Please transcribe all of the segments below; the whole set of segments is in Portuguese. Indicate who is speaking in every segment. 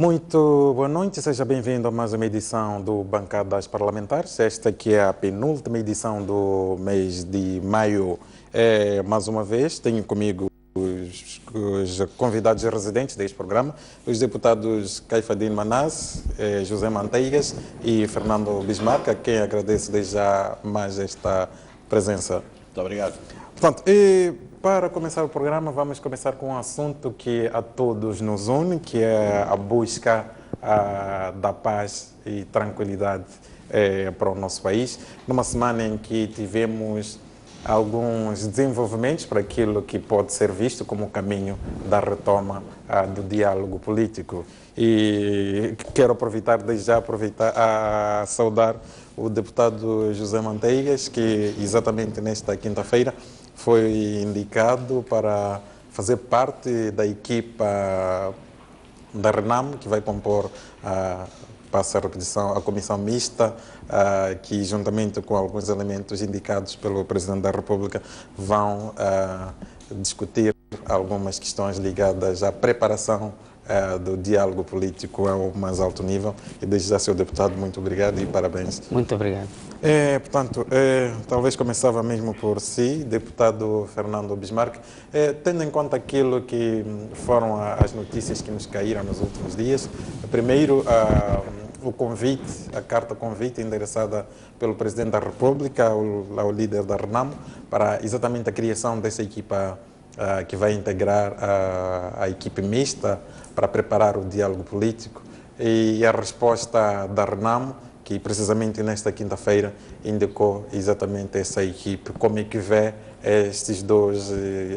Speaker 1: Muito boa noite, seja bem-vindo a mais uma edição do Bancadas Parlamentares. Esta que é a penúltima edição do mês de maio. Mais uma vez, tenho comigo os convidados residentes deste programa, os deputados Caifadine Manaz, José Manteigas e Fernando Bismarck, a quem agradeço desde já mais esta presença.
Speaker 2: Muito obrigado.
Speaker 1: Portanto, para começar o programa, vamos começar com um assunto que a todos nos une, que é a busca da paz e tranquilidade para o nosso país. Numa semana em que tivemos alguns desenvolvimentos para aquilo que pode ser visto como o caminho da retoma do diálogo político. E quero desde já aproveitar a saudar o deputado José Manteigas, que exatamente nesta quinta-feira foi indicado para fazer parte da equipa da RENAM, que vai compor, passa a repetição, a comissão mista, que juntamente com alguns elementos indicados pelo Presidente da República vão discutir algumas questões ligadas à preparação do diálogo político ao mais alto nível. E desde já, senhor deputado, muito obrigado e parabéns.
Speaker 3: Muito obrigado.
Speaker 1: Portanto, talvez começava mesmo por si, deputado Fernando Bismarck, tendo em conta aquilo que foram as notícias que nos caíram nos últimos dias. Primeiro, o convite, a carta convite endereçada pelo Presidente da República ao líder da RENAM para exatamente a criação dessa equipa que vai integrar a equipe mista para preparar o diálogo político, e a resposta da RENAM, que precisamente nesta quinta-feira indicou exatamente essa equipe. Como é que vê estes dois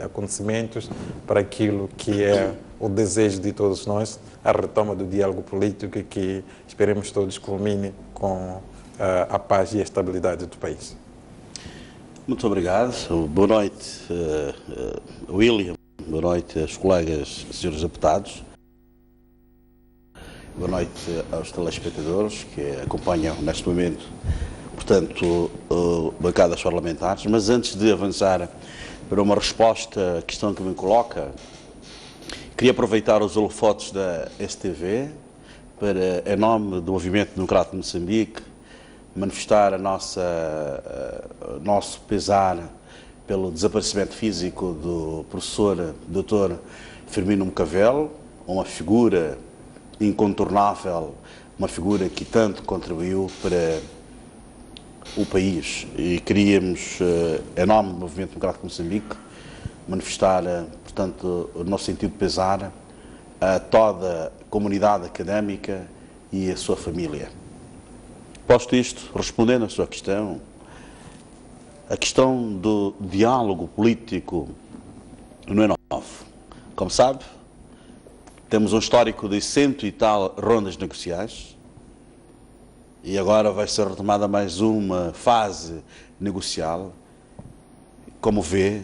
Speaker 1: acontecimentos para aquilo que é o desejo de todos nós, a retoma do diálogo político, e que esperemos todos culmine com a paz e a estabilidade do país?
Speaker 2: Muito obrigado. Boa noite, William. Boa noite aos colegas, senhores deputados. Boa noite aos telespectadores que acompanham neste momento, portanto, bancadas parlamentares. Mas antes de avançar para uma resposta à questão que me coloca, queria aproveitar os holofotes da STV para, em nome do Movimento Democrático de Moçambique, manifestar o nosso pesar pelo desaparecimento físico do professor Dr. Firmino Mcavel, uma figura incontornável, uma figura que tanto contribuiu para o país. E queríamos, em nome do Movimento Democrático de Moçambique, manifestar, portanto, o nosso sentido de pesar a toda a comunidade académica e a sua família. Posto isto, respondendo à sua questão, a questão do diálogo político não é novo. Como sabe, temos um histórico de 100 e tal rondas negociais e agora vai ser retomada mais uma fase negocial. Como vê,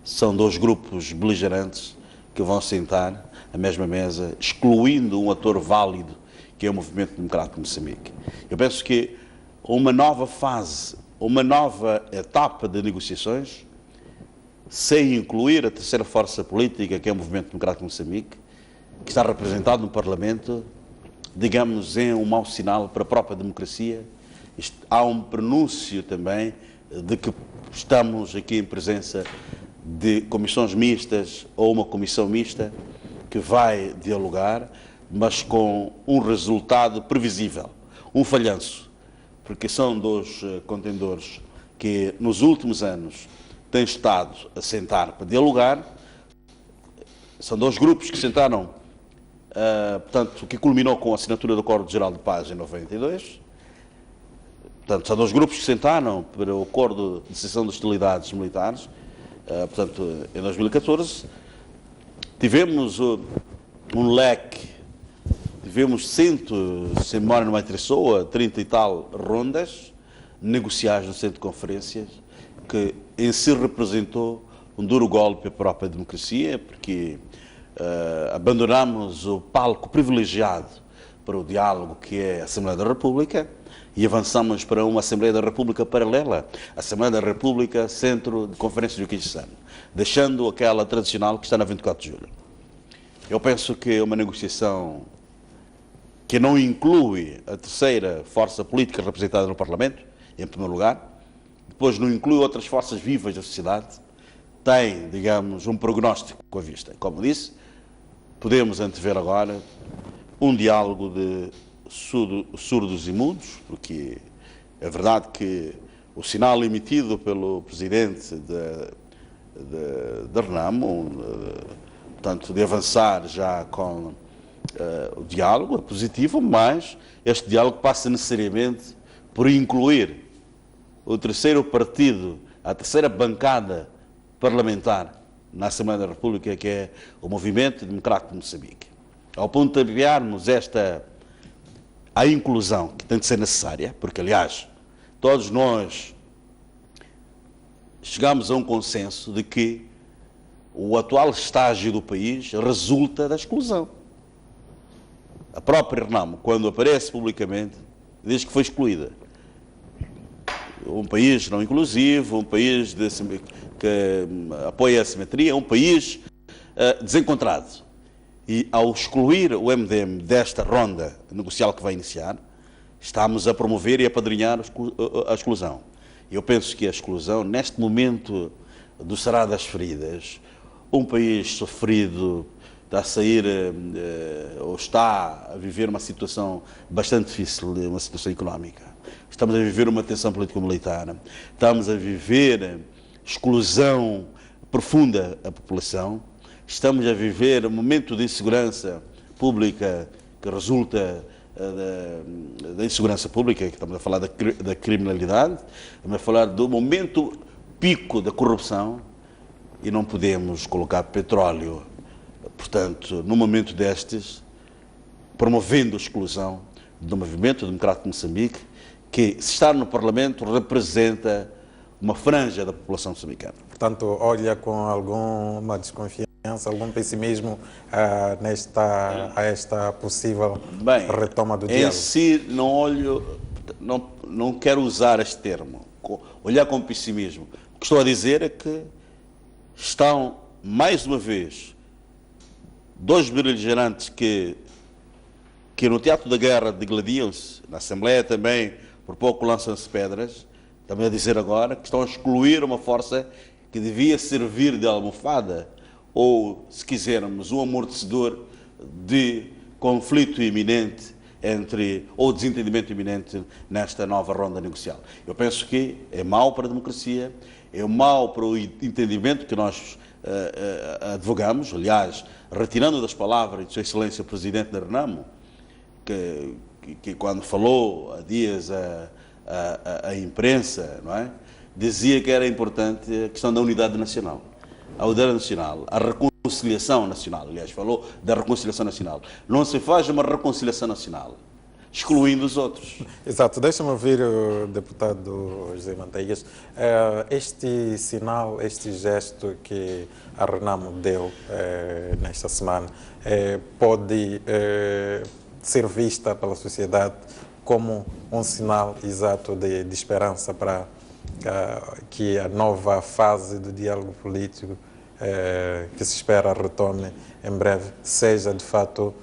Speaker 2: são dois grupos beligerantes que vão sentar à mesma mesa, excluindo um ator válido, que é o Movimento Democrático de Moçambique. Eu penso que uma nova fase, uma nova etapa de negociações, sem incluir a terceira força política, que é o Movimento Democrático de Moçambique, que está representado no Parlamento, digamos, é um mau sinal para a própria democracia. Há um prenúncio também de que estamos aqui em presença de comissões mistas ou uma comissão mista que vai dialogar, mas com um resultado previsível, um falhanço, porque são dois contendores que nos últimos anos têm estado a sentar para dialogar, são dois grupos que sentaram, portanto, que culminou com a assinatura do Acordo Geral de Paz em 92, portanto, são dois grupos que sentaram para o Acordo de Cessação de Hostilidades Militares, portanto, em 2014, tivemos um leque. Tivemos se memória não me interessou, 30 e tal rondas negociais no centro de conferências, que em si representou um duro golpe à própria democracia, porque abandonamos o palco privilegiado para o diálogo, que é a Assembleia da República, e avançamos para uma Assembleia da República paralela, a Assembleia da República Centro de Conferências do Quijistano, deixando aquela tradicional que está na 24 de julho. Eu penso que é uma negociação que não inclui a terceira força política representada no Parlamento, em primeiro lugar, depois não inclui outras forças vivas da sociedade, tem, digamos, um prognóstico à vista. Como disse, podemos antever agora um diálogo de surdos e mudos, porque é verdade que o sinal emitido pelo presidente da RENAMO, portanto, de avançar já com o diálogo é positivo, mas este diálogo passa necessariamente por incluir o terceiro partido, a terceira bancada parlamentar na Assembleia da República, que é o Movimento Democrático de Moçambique. Ao pontuarmos a inclusão, que tem de ser necessária, porque, aliás, todos nós chegamos a um consenso de que o atual estágio do país resulta da exclusão. A própria RENAMO, quando aparece publicamente, diz que foi excluída. Um país não inclusivo, um país que apoia a assimetria, um país desencontrado. E ao excluir o MDM desta ronda negocial que vai iniciar, estamos a promover e a apadrinhar a exclusão. Eu penso que a exclusão, neste momento do Cerrado das Feridas, um país sofrido, está a sair, ou está a viver uma situação bastante difícil, uma situação económica. Estamos a viver uma tensão político-militar, estamos a viver exclusão profunda da população, estamos a viver um momento de insegurança pública que resulta da insegurança pública, que estamos a falar da criminalidade, estamos a falar do momento pico da corrupção e não podemos colocar petróleo, portanto, num momento destes, promovendo a exclusão do Movimento Democrático de Moçambique, que, se está no Parlamento, representa uma franja da população moçambicana.
Speaker 1: Portanto, olha com alguma desconfiança, algum pessimismo a esta possível retoma do diálogo?
Speaker 2: Em si, não quero usar este termo, olhar com pessimismo. O que estou a dizer é que estão, mais uma vez, dois beligerantes que no teatro da guerra degladiam-se, na Assembleia também, por pouco lançam-se pedras, também a dizer agora que estão a excluir uma força que devia servir de almofada, ou, se quisermos, um amortecedor de conflito iminente ou desentendimento iminente nesta nova ronda negocial. Eu penso que é mau para a democracia, é mau para o entendimento que nós advogamos, aliás, retirando das palavras de Sua Excelência o Presidente da RENAMO, que quando falou há dias à imprensa, não é? Dizia que era importante a questão da unidade nacional. A unidade nacional, a reconciliação nacional, aliás, falou da reconciliação nacional. Não se faz uma reconciliação nacional excluindo os outros.
Speaker 1: Exato. Deixa-me ouvir o deputado José Manteigas. Este sinal, este gesto que a RENAMO deu nesta semana pode ser vista pela sociedade como um sinal exato de esperança para que a nova fase do diálogo político que se espera retome em breve seja de fato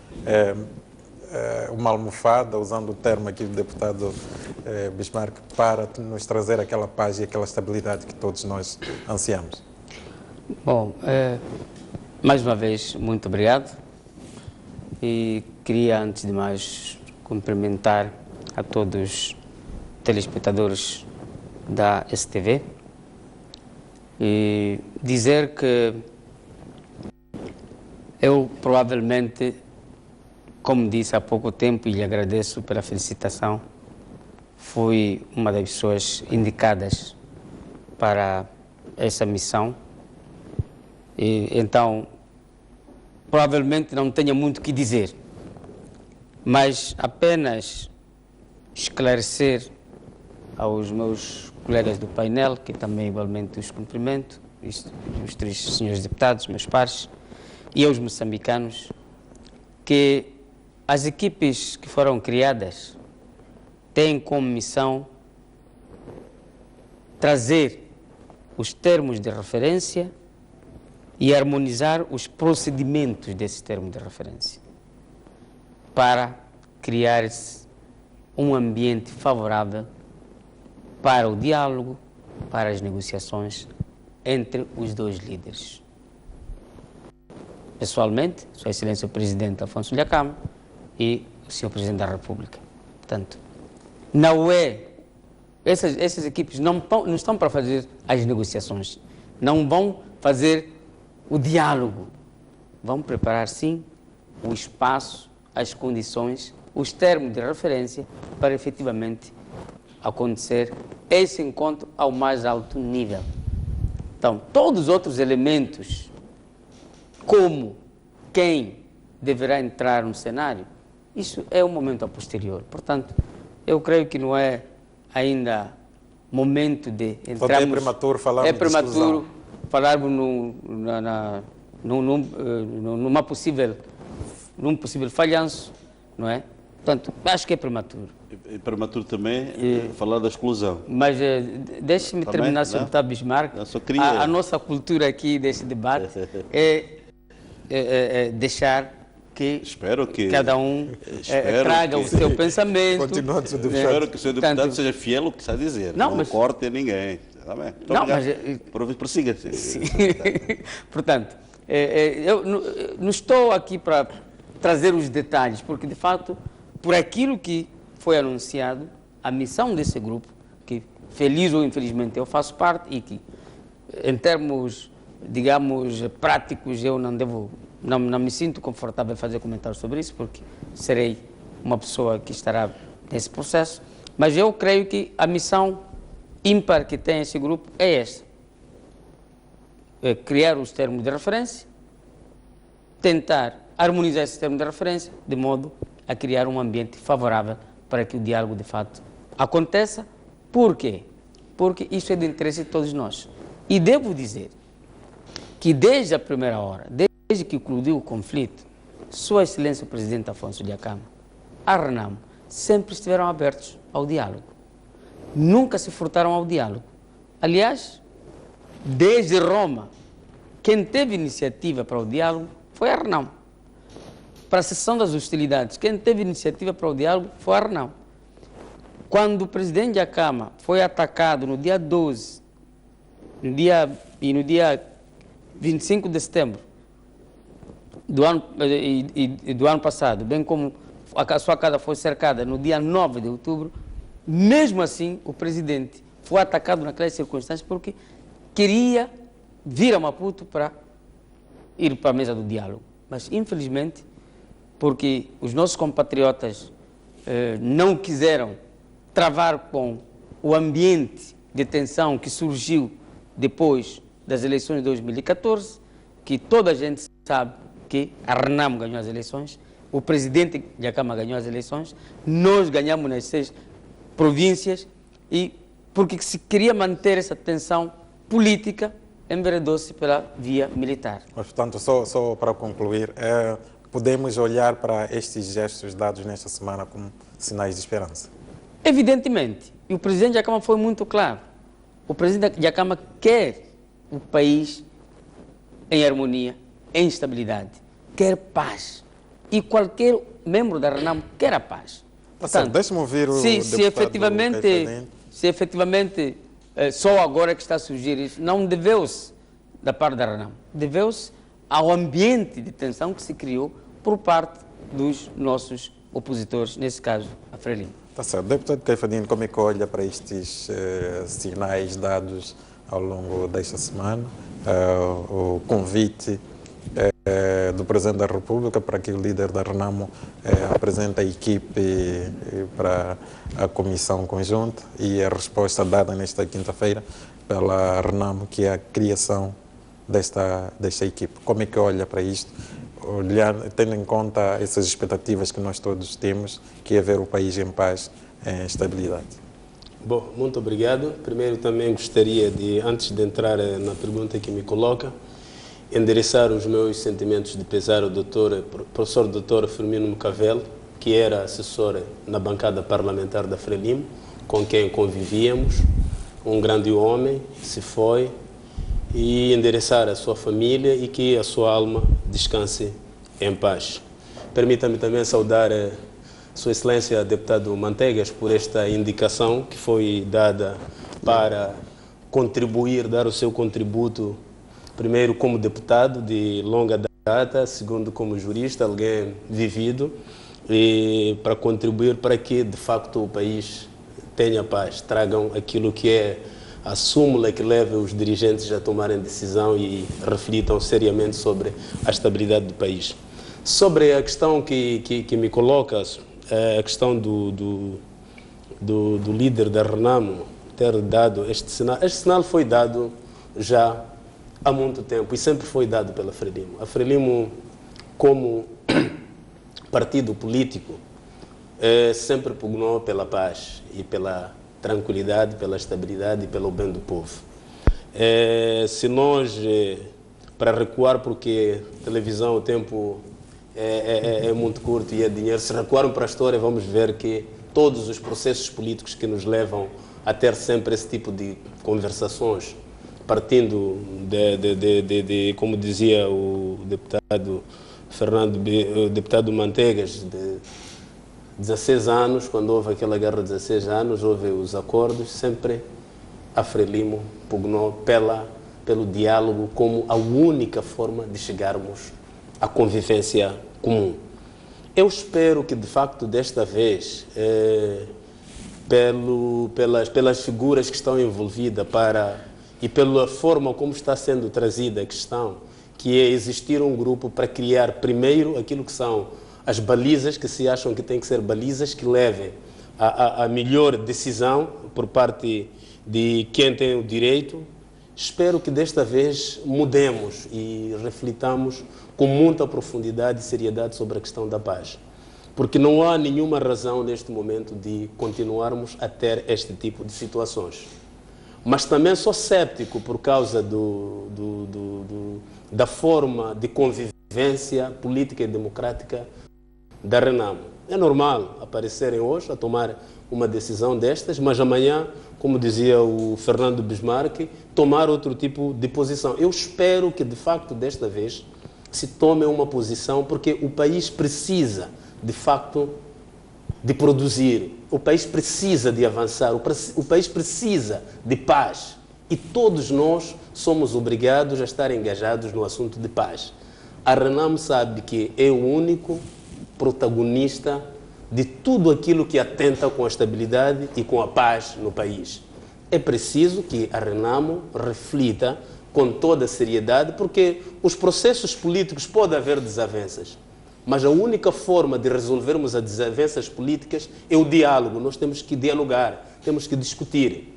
Speaker 1: uma almofada, usando o termo aqui do deputado Bismarck, para nos trazer aquela paz e aquela estabilidade que todos nós ansiamos?
Speaker 3: Bom, mais uma vez, muito obrigado. E queria, antes de mais, cumprimentar a todos os telespectadores da STV e dizer que eu provavelmente, como disse há pouco tempo, e lhe agradeço pela felicitação, fui uma das pessoas indicadas para essa missão. E, então, provavelmente não tenho muito o que dizer, mas apenas esclarecer aos meus colegas do painel, que também igualmente os cumprimento, os três senhores deputados, meus pares, e aos moçambicanos, que as equipes que foram criadas têm como missão trazer os termos de referência e harmonizar os procedimentos desse termo de referência para criar-se um ambiente favorável para o diálogo, para as negociações entre os dois líderes. Pessoalmente, Sua Excelência o Presidente Afonso Dhlakama e o Sr. Presidente da República. Portanto, não é... Essas equipes não estão para fazer as negociações, não vão fazer o diálogo. Vão preparar, sim, o espaço, as condições, os termos de referência para efetivamente acontecer esse encontro ao mais alto nível. Então, todos os outros elementos, como quem deverá entrar no cenário, isso é um momento a posterior. Portanto, eu creio que não é ainda momento de entrarmos...
Speaker 1: É prematuro falarmos de exclusão.
Speaker 3: É prematuro falarmos num possível falhanço, não é? Portanto, acho que é prematuro.
Speaker 2: É prematuro também falar da exclusão.
Speaker 3: Mas deixe-me terminar, Sr. Deputado Bismarck. A nossa cultura aqui deste debate é deixar que cada um traga o seu pensamento.
Speaker 2: Espero que o Sr. Deputado seja fiel ao que está a dizer. Não corte a ninguém. Tá bem? Não, mas... Prossiga.
Speaker 3: Portanto, eu não estou aqui para trazer os detalhes, porque, de fato, por aquilo que foi anunciado, a missão desse grupo, que feliz ou infelizmente eu faço parte e que, em termos, digamos, práticos, eu não me sinto confortável em fazer comentários sobre isso, porque serei uma pessoa que estará nesse processo, mas eu creio que a missão ímpar que tem esse grupo é esta: criar os termos de referência, tentar harmonizar esses termos de referência, de modo a criar um ambiente favorável para que o diálogo, de fato, aconteça. Por quê? Porque isso é de interesse de todos nós. E devo dizer que desde a primeira hora, desde que eclodiu o conflito, Sua Excelência o Presidente Afonso Dhlakama, a RENAMO, sempre estiveram abertos ao diálogo. Nunca se furtaram ao diálogo. Aliás, desde Roma, quem teve iniciativa para o diálogo foi a RENAMO. Para a cessão das hostilidades, quem teve iniciativa para o diálogo foi a RENAMO. Quando o Presidente Dhlakama foi atacado no dia 12 no dia 25 de setembro do ano passado, bem como a sua casa foi cercada no dia 9 de outubro, mesmo assim o Presidente foi atacado naquelas circunstâncias porque queria vir a Maputo para ir para a mesa do diálogo. Mas, infelizmente, porque os nossos compatriotas não quiseram travar com o ambiente de tensão que surgiu depois das eleições de 2014, que toda a gente sabe que a RENAMO ganhou as eleições, o Presidente Dhlakama ganhou as eleições, nós ganhamos nas 6 províncias, e porque se queria manter essa tensão política, enveredou-se pela via militar.
Speaker 1: Mas, portanto, só para concluir, podemos olhar para estes gestos dados nesta semana como sinais de esperança?
Speaker 3: Evidentemente. E o Presidente Dhlakama foi muito claro. O Presidente Dhlakama quer o país em harmonia, em estabilidade, quer paz. E qualquer membro da RENAMO quer a paz.
Speaker 1: Portanto, deixa-me ouvir o
Speaker 3: se efetivamente só agora que está a surgir isso, não deveu-se da parte da RENAMO, deveu-se ao ambiente de tensão que se criou por parte dos nossos opositores, nesse caso, a Frelimo.
Speaker 1: Está certo. Deputado Caifadine, como é que olha para estes sinais dados ao longo desta semana? O convite do Presidente da República para que o líder da RENAMO apresente a equipe para a comissão conjunta, e a resposta dada nesta quinta-feira pela RENAMO, que é a criação desta equipe. Como é que olha para isto, tendo em conta essas expectativas que nós todos temos, que é ver o país em paz, em estabilidade?
Speaker 4: Bom, muito obrigado. Primeiro também gostaria de, antes de entrar na pergunta que me coloca, endereçar os meus sentimentos de pesar ao professor Dr. Firmino Mcavel, que era assessor na bancada parlamentar da Frelimo, com quem convivíamos, um grande homem, se foi, e endereçar a sua família e que a sua alma descanse em paz. Permita-me também saudar Sua Excelência Deputado Manteigas, por esta indicação que foi dada para contribuir, dar o seu contributo, primeiro como deputado de longa data, segundo como jurista, alguém vivido, e para contribuir para que, de facto, o país tenha paz, tragam aquilo que é a súmula que leva os dirigentes a tomarem decisão e reflitam seriamente sobre a estabilidade do país. Sobre a questão que me colocas, a questão do líder da Renamo ter dado este sinal foi dado já há muito tempo e sempre foi dado pela Frelimo. A Frelimo, como partido político, sempre pugnou pela paz e pela tranquilidade, pela estabilidade e pelo bem do povo. Se nós, para recuar, porque televisão, o tempo é muito curto e é dinheiro, se recuarmos para a história, vamos ver que todos os processos políticos que nos levam a ter sempre esse tipo de conversações, partindo como dizia o deputado o deputado Manteigas, de 16 anos, quando houve aquela guerra de 16 anos, houve os acordos, sempre a Frelimo pugnou pelo diálogo como a única forma de chegarmos à convivência comum. Eu espero que, de facto, desta vez, pelas figuras que estão envolvidas e pela forma como está sendo trazida a questão, que é existir um grupo para criar primeiro aquilo que são as balizas, que se acham que têm que ser balizas, que levem a melhor decisão por parte de quem tem o direito. Espero que desta vez mudemos e reflitamos com muita profundidade e seriedade sobre a questão da paz. Porque não há nenhuma razão neste momento de continuarmos a ter este tipo de situações. Mas também sou céptico por causa da forma de convivência política e democrática da Renamo. É normal aparecerem hoje a tomar uma decisão destas, mas amanhã, como dizia o Fernando Bismarck, tomar outro tipo de posição. Eu espero que, de facto, desta vez, se tome uma posição, porque o país precisa, de facto, de produzir. O país precisa de avançar, o país precisa de paz. E todos nós somos obrigados a estar engajados no assunto de paz. A Renamo sabe que é o único protagonista de tudo aquilo que atenta com a estabilidade e com a paz no país. É preciso que a Renamo reflita com toda a seriedade, porque os processos políticos podem haver desavenças, mas a única forma de resolvermos as desavenças políticas é o diálogo. Nós temos que dialogar, temos que discutir.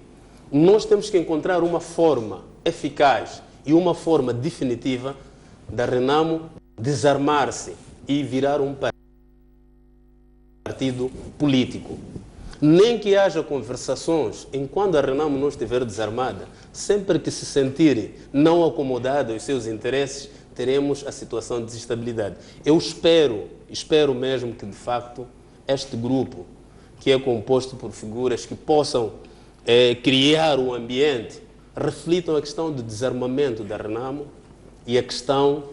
Speaker 4: Nós temos que encontrar uma forma eficaz e uma forma definitiva da Renamo desarmar-se e virar um partido político. Nem que haja conversações, enquanto a Renamo não estiver desarmada, sempre que se sentir não acomodada aos seus interesses, teremos a situação de desestabilidade. Eu espero mesmo que, de facto, este grupo, que é composto por figuras que possam criar um ambiente, reflitam a questão do desarmamento da Renamo e a questão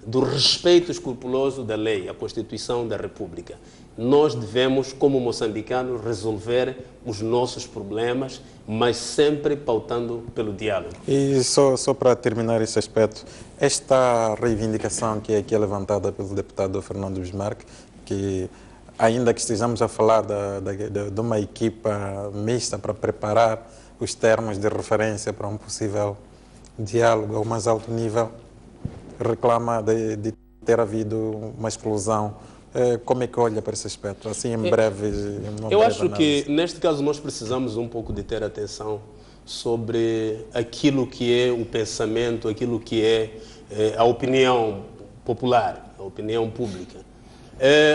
Speaker 4: do respeito escrupuloso da lei, a Constituição da República. Nós devemos, como moçambicanos, resolver os nossos problemas, mas sempre pautando pelo diálogo.
Speaker 1: E só para terminar esse aspecto, esta reivindicação que é levantada pelo deputado Fernando Bismarck, que ainda que estejamos a falar de uma equipa mista para preparar os termos de referência para um possível diálogo ao mais alto nível, reclama de ter havido uma explosão. Como é que olha para esse aspecto? Assim, em breve.
Speaker 4: Eu acho que, neste caso, nós precisamos um pouco de ter atenção sobre aquilo que é o pensamento, aquilo que é a opinião popular, a opinião pública.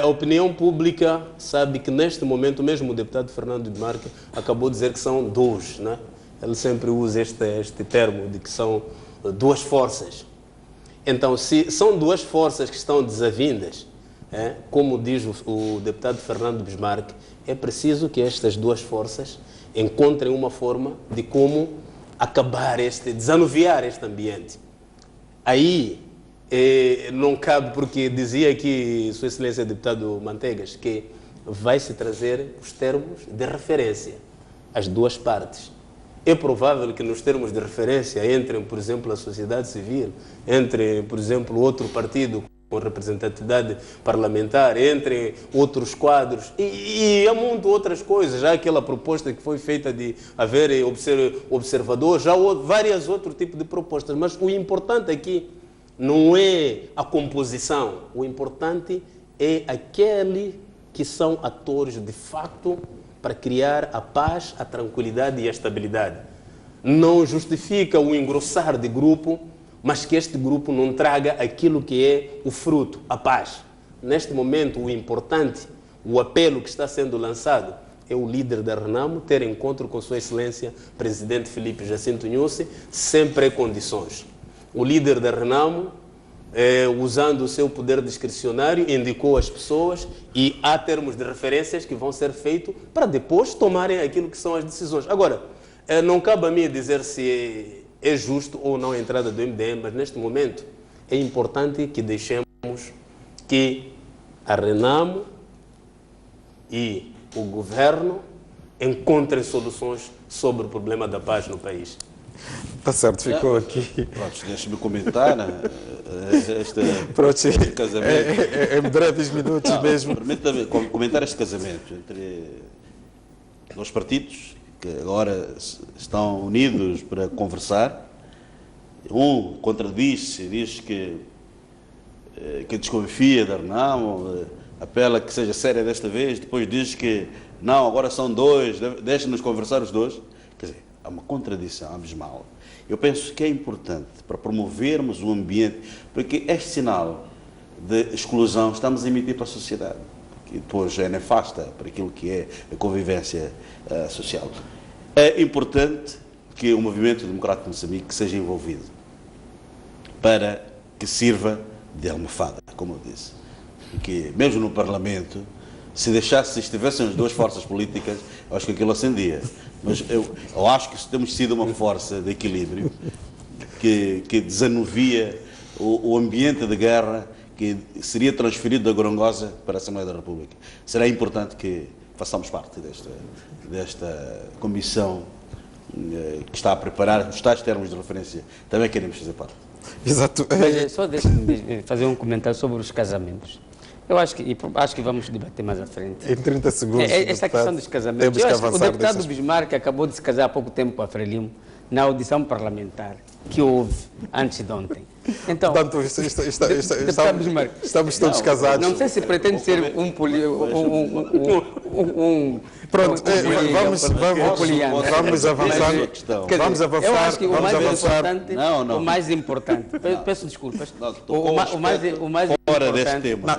Speaker 4: A opinião pública sabe que, neste momento, mesmo o deputado Fernando Bismarck acabou de dizer que são dois, né? Ele sempre usa este termo de que são duas forças. Então, se são duas forças que estão desavindas, como diz o deputado Fernando Bismarck, é preciso que estas duas forças encontrem uma forma de como acabar desanuviar este ambiente. Aí não cabe, porque dizia aqui Sua Excelência Deputado Manteigas, que vai-se trazer os termos de referência, as duas partes. É provável que nos termos de referência entrem, por exemplo, a sociedade civil, entre, por exemplo, outro partido com representatividade parlamentar, entre outros quadros e há muito outras coisas. Já aquela proposta que foi feita de haver observadores, já há vários outros tipos de propostas. Mas o importante aqui não é a composição, o importante é aquele que são atores de facto para criar a paz, a tranquilidade e a estabilidade. Não justifica o engrossar de grupo, mas que este grupo não traga aquilo que é o fruto, a paz. Neste momento, o importante, o apelo que está sendo lançado é o líder da Renamo ter encontro com Sua Excelência, Presidente Filipe Jacinto Nyusi, sem pré-condições. O líder da Renamo, usando o seu poder discricionário, indicou as pessoas e há termos de referências que vão ser feitos para depois tomarem aquilo que são as decisões. Agora, não cabe a mim dizer se é justo ou não a entrada do MDM, mas neste momento é importante que deixemos que a Renamo e o governo encontrem soluções sobre o problema da paz no país.
Speaker 1: Está certo, ficou aqui.
Speaker 2: Pronto, deixa-me comentar
Speaker 1: Este
Speaker 2: casamento.
Speaker 1: Em breves minutos mesmo.
Speaker 2: Permita-me comentar este casamento entre dois partidos que agora estão unidos para conversar. Um contradiz-se, diz que desconfia da Renamo, apela que seja séria desta vez, depois diz que não, agora são dois, deixem-nos conversar os dois. Quer dizer, há uma contradição abismal. Eu penso que é importante para promovermos um ambiente, porque este sinal de exclusão estamos a emitir para a sociedade, que depois é nefasta para aquilo que é a convivência social. É importante que o movimento democrático de Moçambique seja envolvido para que sirva de almofada, como eu disse. Porque mesmo no Parlamento, se estivessem as duas forças políticas, eu acho que aquilo acendia. Mas eu acho que temos sido uma força de equilíbrio que desanuvia o ambiente de guerra que seria transferido da Gorongosa para a Assembleia da República. Será importante que façamos parte desta comissão que está a preparar os tais termos de referência. Também queremos fazer parte.
Speaker 1: Exato.
Speaker 3: Mas só deixe-me fazer um comentário sobre os casamentos. Eu acho que vamos debater mais à frente.
Speaker 1: Em 30 segundos.
Speaker 3: Esta questão dos casamentos. Eu acho que o deputado Bismarck acabou de se casar há pouco tempo com a Frelimo, na audição parlamentar que houve antes de ontem. Então,
Speaker 1: portanto, estamos todos casados.
Speaker 3: Não sei se pretende ser
Speaker 1: Pronto, vamos avançar.
Speaker 3: Eu acho que o mais importante, o mais importante, peço desculpas, o mais
Speaker 2: fora deste tema.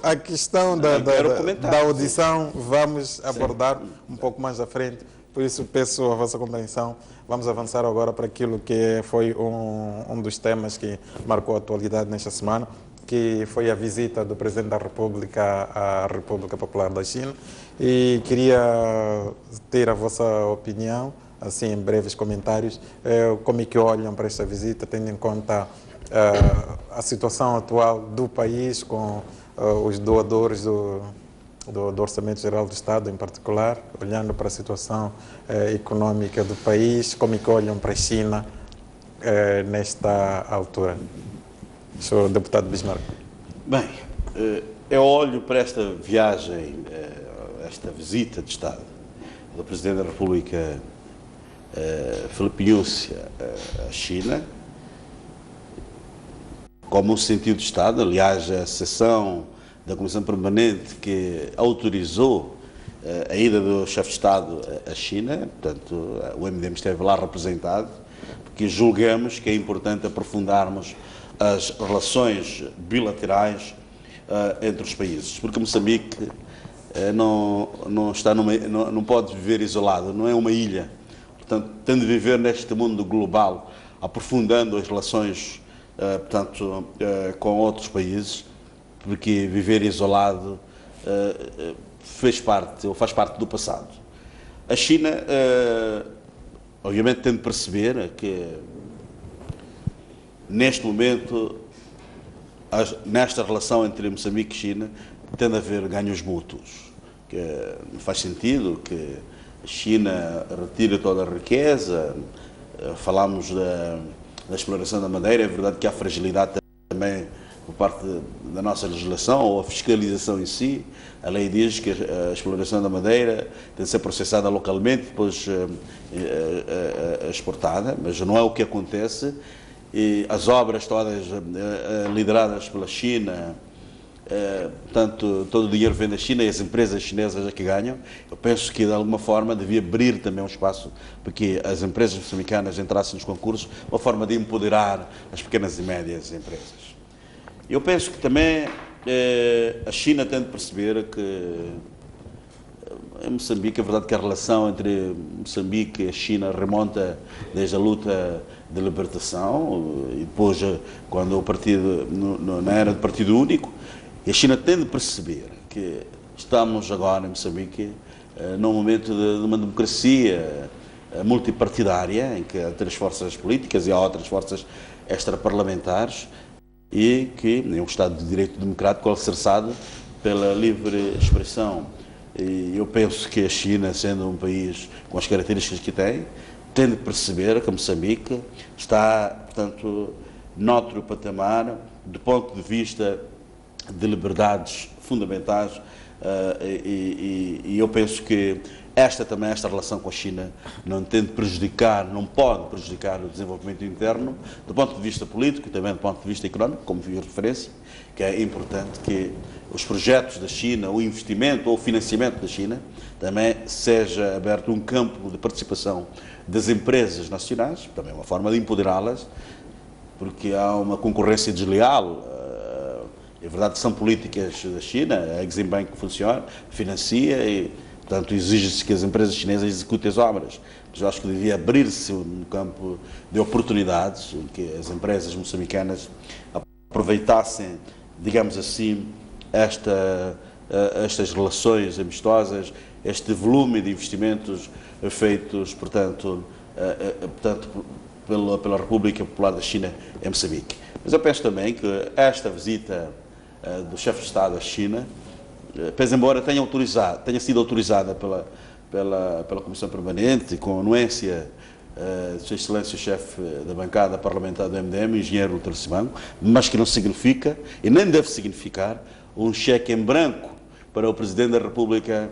Speaker 1: A questão da audição vamos abordar um pouco mais à frente. Por isso, peço a vossa compreensão. Vamos avançar agora para aquilo que foi um dos temas que marcou a atualidade nesta semana, que foi a visita do Presidente da República à República Popular da China. E queria ter a vossa opinião, assim, em breves comentários, como é que olham para esta visita, tendo em conta a situação atual do país, com os doadores do Orçamento Geral do Estado, em particular, olhando para a situação econômica do país, como é que olham para a China nesta altura? Senhor Deputado Bismarck.
Speaker 2: Bem, eu olho para esta viagem, esta visita de Estado do Presidente da República, Filipe Nyusi, à China, como um sentido de Estado. Aliás, a sessão da Comissão Permanente que autorizou a ida do chefe de Estado à China, portanto, o MDM esteve lá representado, porque julgamos que é importante aprofundarmos as relações bilaterais entre os países, porque Moçambique não pode viver isolado, não é uma ilha. Portanto, tem de viver neste mundo global, aprofundando as relações com outros países, porque viver isolado faz parte do passado. A China, obviamente, tem de perceber que, neste momento, nesta relação entre Moçambique e China tem de haver ganhos mútuos. Que não faz sentido que a China retire toda a riqueza. Falamos da exploração da madeira, é verdade que há fragilidade também por parte da nossa legislação ou a fiscalização em si. A lei diz que a exploração da madeira tem de ser processada localmente, depois exportada, mas não é o que acontece. E as obras todas lideradas pela China, portanto, todo o dinheiro vem da China e as empresas chinesas é que ganham. Eu penso que, de alguma forma, devia abrir também um espaço para que as empresas moçambicanas entrassem nos concursos, uma forma de empoderar as pequenas e médias empresas. Eu penso que também a China tem de perceber que em Moçambique, é verdade que a relação entre Moçambique e a China remonta desde a luta de libertação e depois, quando o partido, na era do Partido Único, e a China tem de perceber que estamos agora em Moçambique num momento de uma democracia multipartidária, em que há 3 forças políticas e há outras forças extraparlamentares, e que é um Estado de Direito democrático alicerçado pela livre expressão. E eu penso que a China, sendo um país com as características que tem de perceber que Moçambique está, portanto, noutro patamar do ponto de vista de liberdades fundamentais, e eu penso que esta relação com a China não pode prejudicar o desenvolvimento interno do ponto de vista político e também do ponto de vista económico, como vi a referência, que é importante que os projetos da China, o investimento ou o financiamento da China, também seja aberto um campo de participação das empresas nacionais, também uma forma de empoderá-las, porque há uma concorrência desleal. É verdade que são políticas da China, a Exim Bank funciona, financia e, portanto, exige-se que as empresas chinesas executem as obras. Mas eu acho que devia abrir-se um campo de oportunidades em que as empresas moçambicanas aproveitassem, digamos assim, estas relações amistosas, este volume de investimentos feitos, portanto, pela República Popular da China em Moçambique. Mas eu penso também que esta visita do chefe de Estado à China, pese embora tenha sido autorizada pela Comissão Permanente, com anuência de Sua Excelência o chefe da bancada parlamentar do MDM, o engenheiro Lúcio Simão, mas que não significa, e nem deve significar, um cheque em branco para o Presidente da República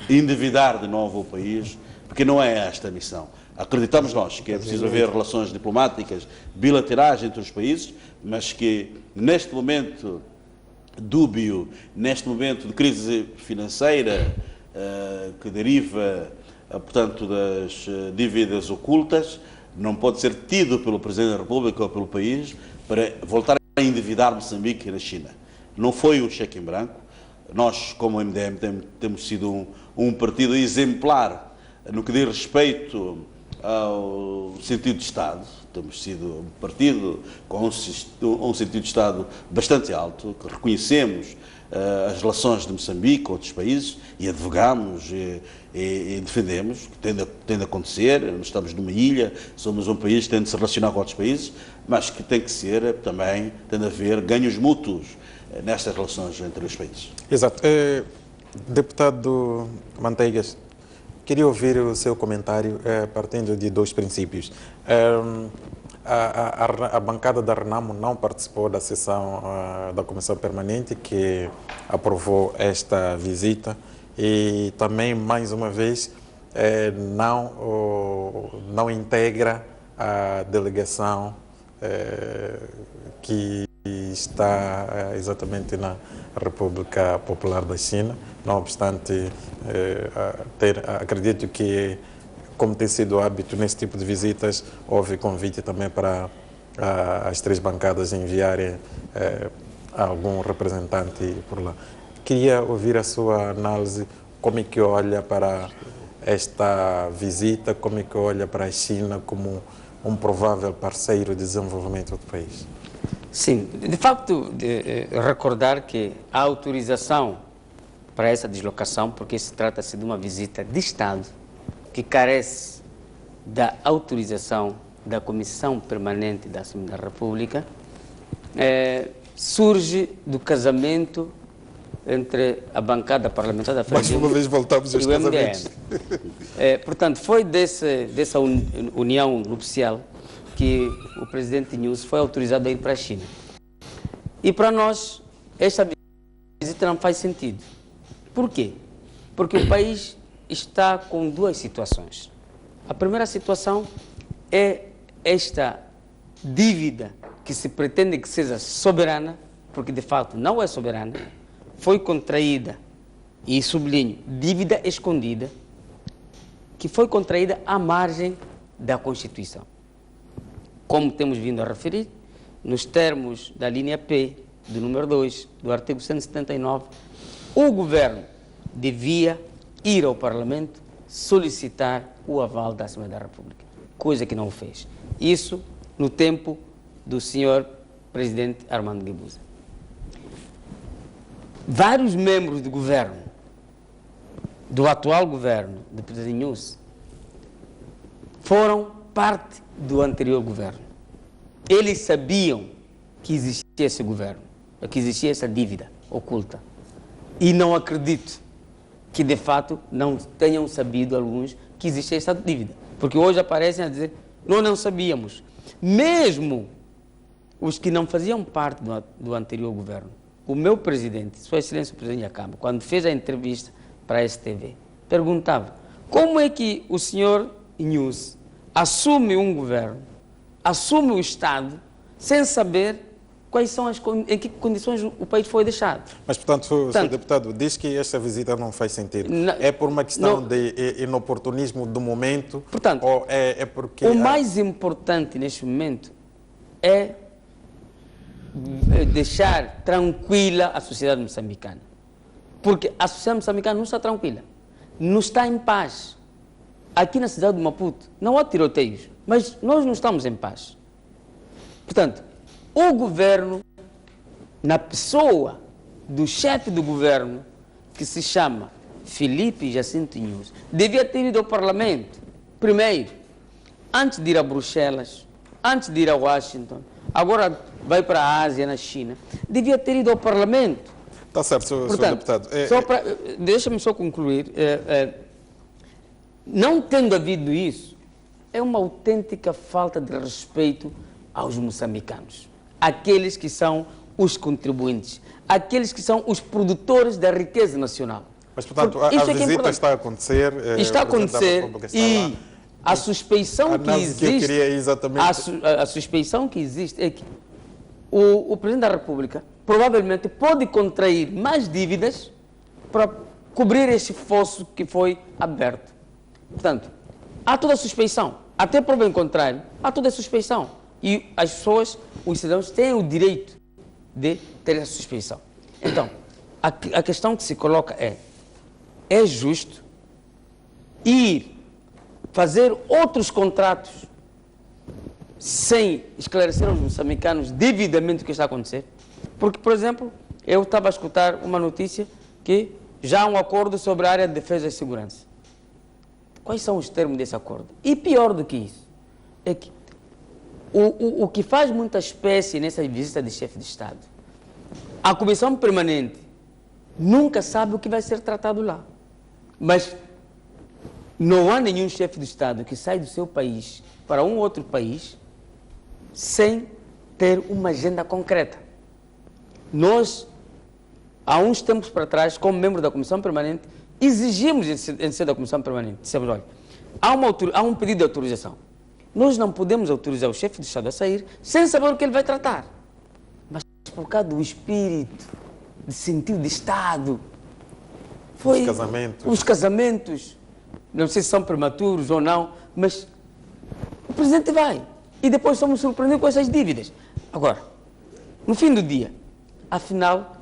Speaker 2: endividar de novo o país, porque não é esta a missão. Acreditamos nós que é preciso haver relações diplomáticas bilaterais entre os países, mas que neste momento dúbio, neste momento de crise financeira que deriva, portanto, das dívidas ocultas, não pode ser tido pelo Presidente da República ou pelo país para voltar a endividar Moçambique na China. Não foi um cheque em branco. Nós, como MDM, temos sido um partido exemplar no que diz respeito ao sentido de Estado. Temos sido um partido com um sentido de Estado bastante alto, que reconhecemos as relações de Moçambique com outros países e advogamos e defendemos, que tem de acontecer. Nós estamos numa ilha, somos um país que tem de se relacionar com outros países, mas que tem que ser também, tem de haver ganhos mútuos nestas relações entre os países.
Speaker 1: Exato. Deputado Manteigas, queria ouvir o seu comentário partindo de 2 princípios. A bancada da Renamo não participou da sessão da Comissão Permanente que aprovou esta visita e também, mais uma vez, não integra a delegação que está exatamente na República Popular da China. Não obstante, acredito que, como tem sido hábito nesse tipo de visitas, houve convite também para as 3 bancadas enviarem algum representante por lá. Queria ouvir a sua análise, como é que olha para esta visita, como é que olha para a China como um provável parceiro de desenvolvimento do país.
Speaker 3: Sim, de facto, recordar que a autorização para essa deslocação, porque se trata-se de uma visita de Estado, que carece da autorização da Comissão Permanente da Assembleia da República, surge do casamento entre a bancada parlamentar da
Speaker 1: Mais uma vez voltamos aos
Speaker 3: e o MDM.
Speaker 1: casamentos.
Speaker 3: Portanto, foi dessa união nupcial que o presidente News foi autorizado a ir para a China. E para nós, esta visita não faz sentido. Por quê? Porque o país está com duas situações. A primeira situação é esta dívida que se pretende que seja soberana, porque de fato não é soberana, foi contraída, e sublinho, dívida escondida, que foi contraída à margem da Constituição. Como temos vindo a referir, nos termos da linha P, do número 2, do artigo 179, o governo devia ir ao Parlamento solicitar o aval da Assembleia da República, coisa que não o fez. Isso no tempo do senhor presidente Armando Guebuza. Vários membros do governo, do atual governo, do presidente Nunes, foram parte do anterior governo. Eles sabiam que existia esse governo, que existia essa dívida oculta. E não acredito que, de fato, não tenham sabido alguns que existia essa dívida. Porque hoje aparecem a dizer, nós não sabíamos. Mesmo os que não faziam parte do anterior governo, o meu presidente, Sua Excelência o Presidente da Câmara, quando fez a entrevista para a STV, perguntava como é que o senhor Nunes assume um governo, assume o Estado, sem saber quais são em que condições o país foi deixado.
Speaker 1: Mas, portanto, Sr. Deputado, diz que esta visita não faz sentido. É por uma questão de inoportunismo do momento?
Speaker 3: Portanto,
Speaker 1: ou é porque...
Speaker 3: O mais importante neste momento é deixar tranquila a sociedade moçambicana. Porque a sociedade moçambicana não está tranquila, não está em paz. Aqui na cidade de Maputo não há tiroteios, mas nós não estamos em paz. Portanto, o governo, na pessoa do chefe do governo, que se chama Filipe Jacinto Nunes, devia ter ido ao Parlamento, primeiro, antes de ir a Bruxelas, antes de ir a Washington, agora vai para a Ásia, na China, devia ter ido ao Parlamento.
Speaker 1: Está certo, Sr. Deputado.
Speaker 3: Deixa-me só concluir. Não tendo havido isso, é uma autêntica falta de respeito aos moçambicanos, aqueles que são os contribuintes, aqueles que são os produtores da riqueza nacional.
Speaker 1: Mas, portanto, a visita está a acontecer.
Speaker 3: Está a acontecer e a suspeição que existe, a suspeição que existe é que o Presidente da República provavelmente pode contrair mais dívidas para cobrir esse fosso que foi aberto. Portanto, há toda a suspeição, até prova em contrário, há toda a suspeição. E as pessoas, os cidadãos, têm o direito de ter essa suspeição. Então, a questão que se coloca é justo ir fazer outros contratos sem esclarecer aos moçambicanos devidamente o que está a acontecer? Porque, por exemplo, eu estava a escutar uma notícia que já há um acordo sobre a área de defesa e segurança. Quais são os termos desse acordo? E pior do que isso, é que o que faz muita espécie nessa visita de chefe de Estado, a Comissão Permanente nunca sabe o que vai ser tratado lá. Mas não há nenhum chefe de Estado que sai do seu país para um outro país sem ter uma agenda concreta. Nós, há uns tempos para trás, como membro da Comissão Permanente, exigimos em ser da Comissão Permanente, dissemos, olha, há um pedido de autorização. Nós não podemos autorizar o chefe de Estado a sair sem saber o que ele vai tratar. Mas por causa do espírito, de sentido de Estado, foi os casamentos, não sei se são prematuros ou não, mas o Presidente vai. E depois somos surpreendidos com essas dívidas. Agora, no fim do dia, afinal,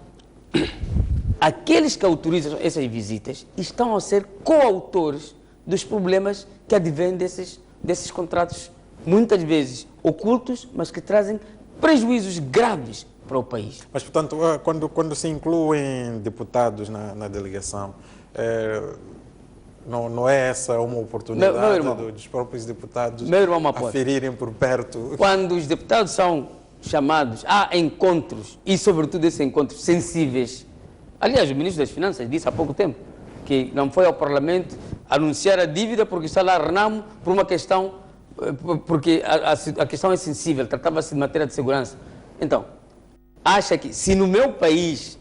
Speaker 3: aqueles que autorizam essas visitas estão a ser coautores dos problemas que advêm desses contratos, muitas vezes ocultos, mas que trazem prejuízos graves para o país.
Speaker 1: Mas, portanto, quando se incluem deputados na delegação, não é essa uma oportunidade dos próprios deputados aferirem por perto?
Speaker 3: Quando os deputados são chamados a encontros, e sobretudo esses encontros sensíveis. Aliás, o ministro das Finanças disse há pouco tempo que não foi ao Parlamento anunciar a dívida porque está lá a Renamo por uma questão, porque a questão é sensível, tratava-se de matéria de segurança. Então, acha que se no meu país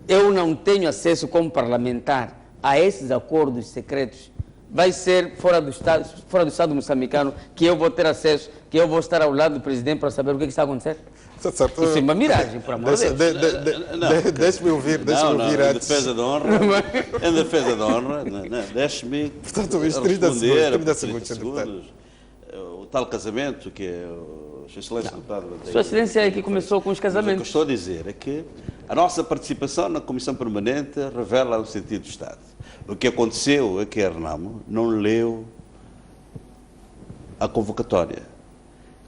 Speaker 3: eu não tenho acesso como parlamentar a esses acordos secretos, vai ser fora do Estado moçambicano que eu vou ter acesso, que eu vou estar ao lado do presidente para saber o que está acontecendo?
Speaker 1: Certo.
Speaker 3: Isso é uma miragem, por amor de Deus.
Speaker 1: Deixe-me ouvir
Speaker 2: Em
Speaker 1: antes.
Speaker 2: defesa da honra, deixe-me
Speaker 1: Portanto, os 30 segundos,
Speaker 2: o tal casamento que o Sua Excelência Deputado...
Speaker 3: Sua Excelência é que começou com os casamentos.
Speaker 2: O que eu estou a dizer é que a nossa participação na Comissão Permanente revela o sentido do Estado. O que aconteceu é que a Renamo não leu a convocatória.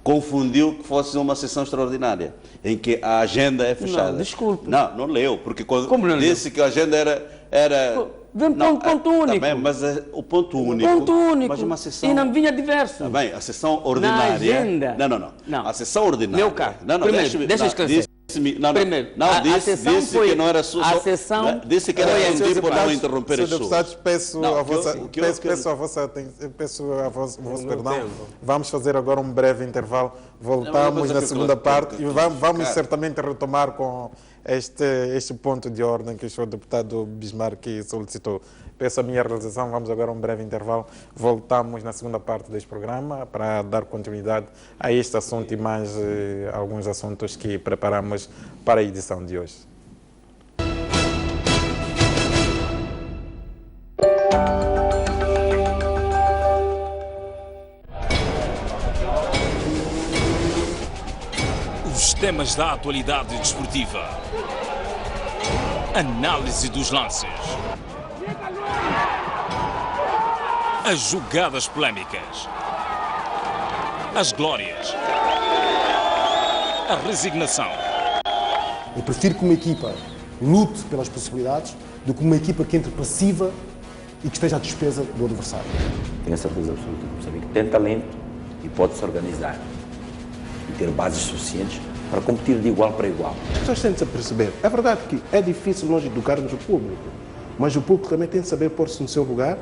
Speaker 2: Confundiu que fosse uma sessão extraordinária, em que a agenda é fechada.
Speaker 3: Não, desculpe.
Speaker 2: Não leu, porque quando
Speaker 3: Como
Speaker 2: disse que a agenda era
Speaker 3: Vem ponto único.
Speaker 2: Tá bem, mas o ponto único.
Speaker 3: Ponto único.
Speaker 2: Mas uma sessão.
Speaker 3: E não vinha diverso.
Speaker 2: Tá bem, a sessão ordinária.
Speaker 3: Na agenda.
Speaker 2: Não. A sessão ordinária.
Speaker 3: Meu caro.
Speaker 2: Não,
Speaker 3: Primeiro, deixa eu esclarecer.
Speaker 2: Primeiro, disse que não era sua.
Speaker 3: A sessão.
Speaker 2: Disse que era um tipo para não interromper as pessoas.
Speaker 1: Deputados, peço a vosso perdão. Vamos fazer agora um breve intervalo. Voltamos na segunda parte e vamos certamente retomar com este ponto de ordem que o senhor deputado Bismarck solicitou. Peço a minha realização, vamos agora a um breve intervalo. Voltamos na segunda parte deste programa para dar continuidade a este assunto e mais alguns assuntos que preparamos para a edição de hoje.
Speaker 5: Os temas da atualidade desportiva. Análise dos lances. As jogadas polémicas. As glórias. A resignação.
Speaker 6: Eu prefiro que uma equipa lute pelas possibilidades do que uma equipa que entre passiva e que esteja à despesa do adversário.
Speaker 7: Tenho a certeza absoluta que Moçambique tem talento e pode se organizar e ter bases suficientes para competir de igual para igual.
Speaker 8: As pessoas têm de se perceber. É verdade que é difícil nós educarmos o público, mas o público também tem de saber pôr-se no seu lugar.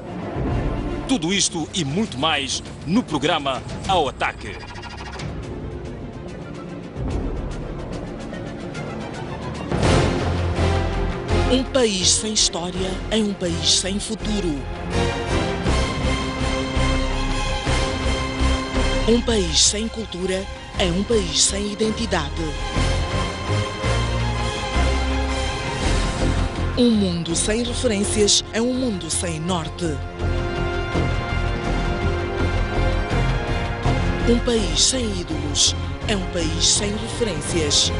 Speaker 5: Tudo isto e muito mais no programa Ao Ataque.
Speaker 9: Um país sem história é um país sem futuro. Um país sem cultura é um país sem identidade. Um mundo sem referências é um mundo sem norte. Um país sem ídolos é um país sem referências.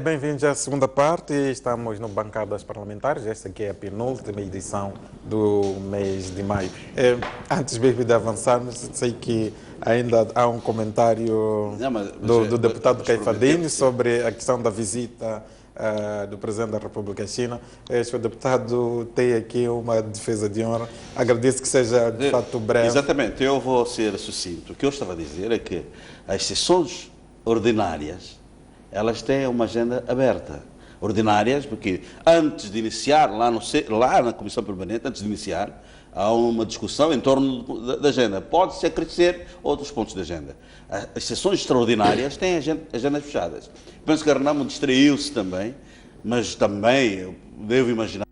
Speaker 1: Bem-vindos à segunda parte. Estamos no Bancadas Parlamentares. Esta aqui é a penúltima edição do mês de maio. Antes mesmo de avançarmos, sei que ainda há um comentário do deputado Caifadini sobre a questão da visita do Presidente da República à China. O senhor deputado tem aqui uma defesa de honra. Agradeço que seja, de fato, breve.
Speaker 2: Exatamente. Eu vou ser sucinto. O que eu estava a dizer é que as sessões ordinárias elas têm uma agenda aberta. Ordinárias, porque antes de iniciar, lá na Comissão Permanente, antes de iniciar, há uma discussão em torno da agenda. Pode-se acrescer outros pontos da agenda. As sessões extraordinárias têm agendas fechadas. Penso que a Renamo distraiu-se também, mas também eu devo imaginar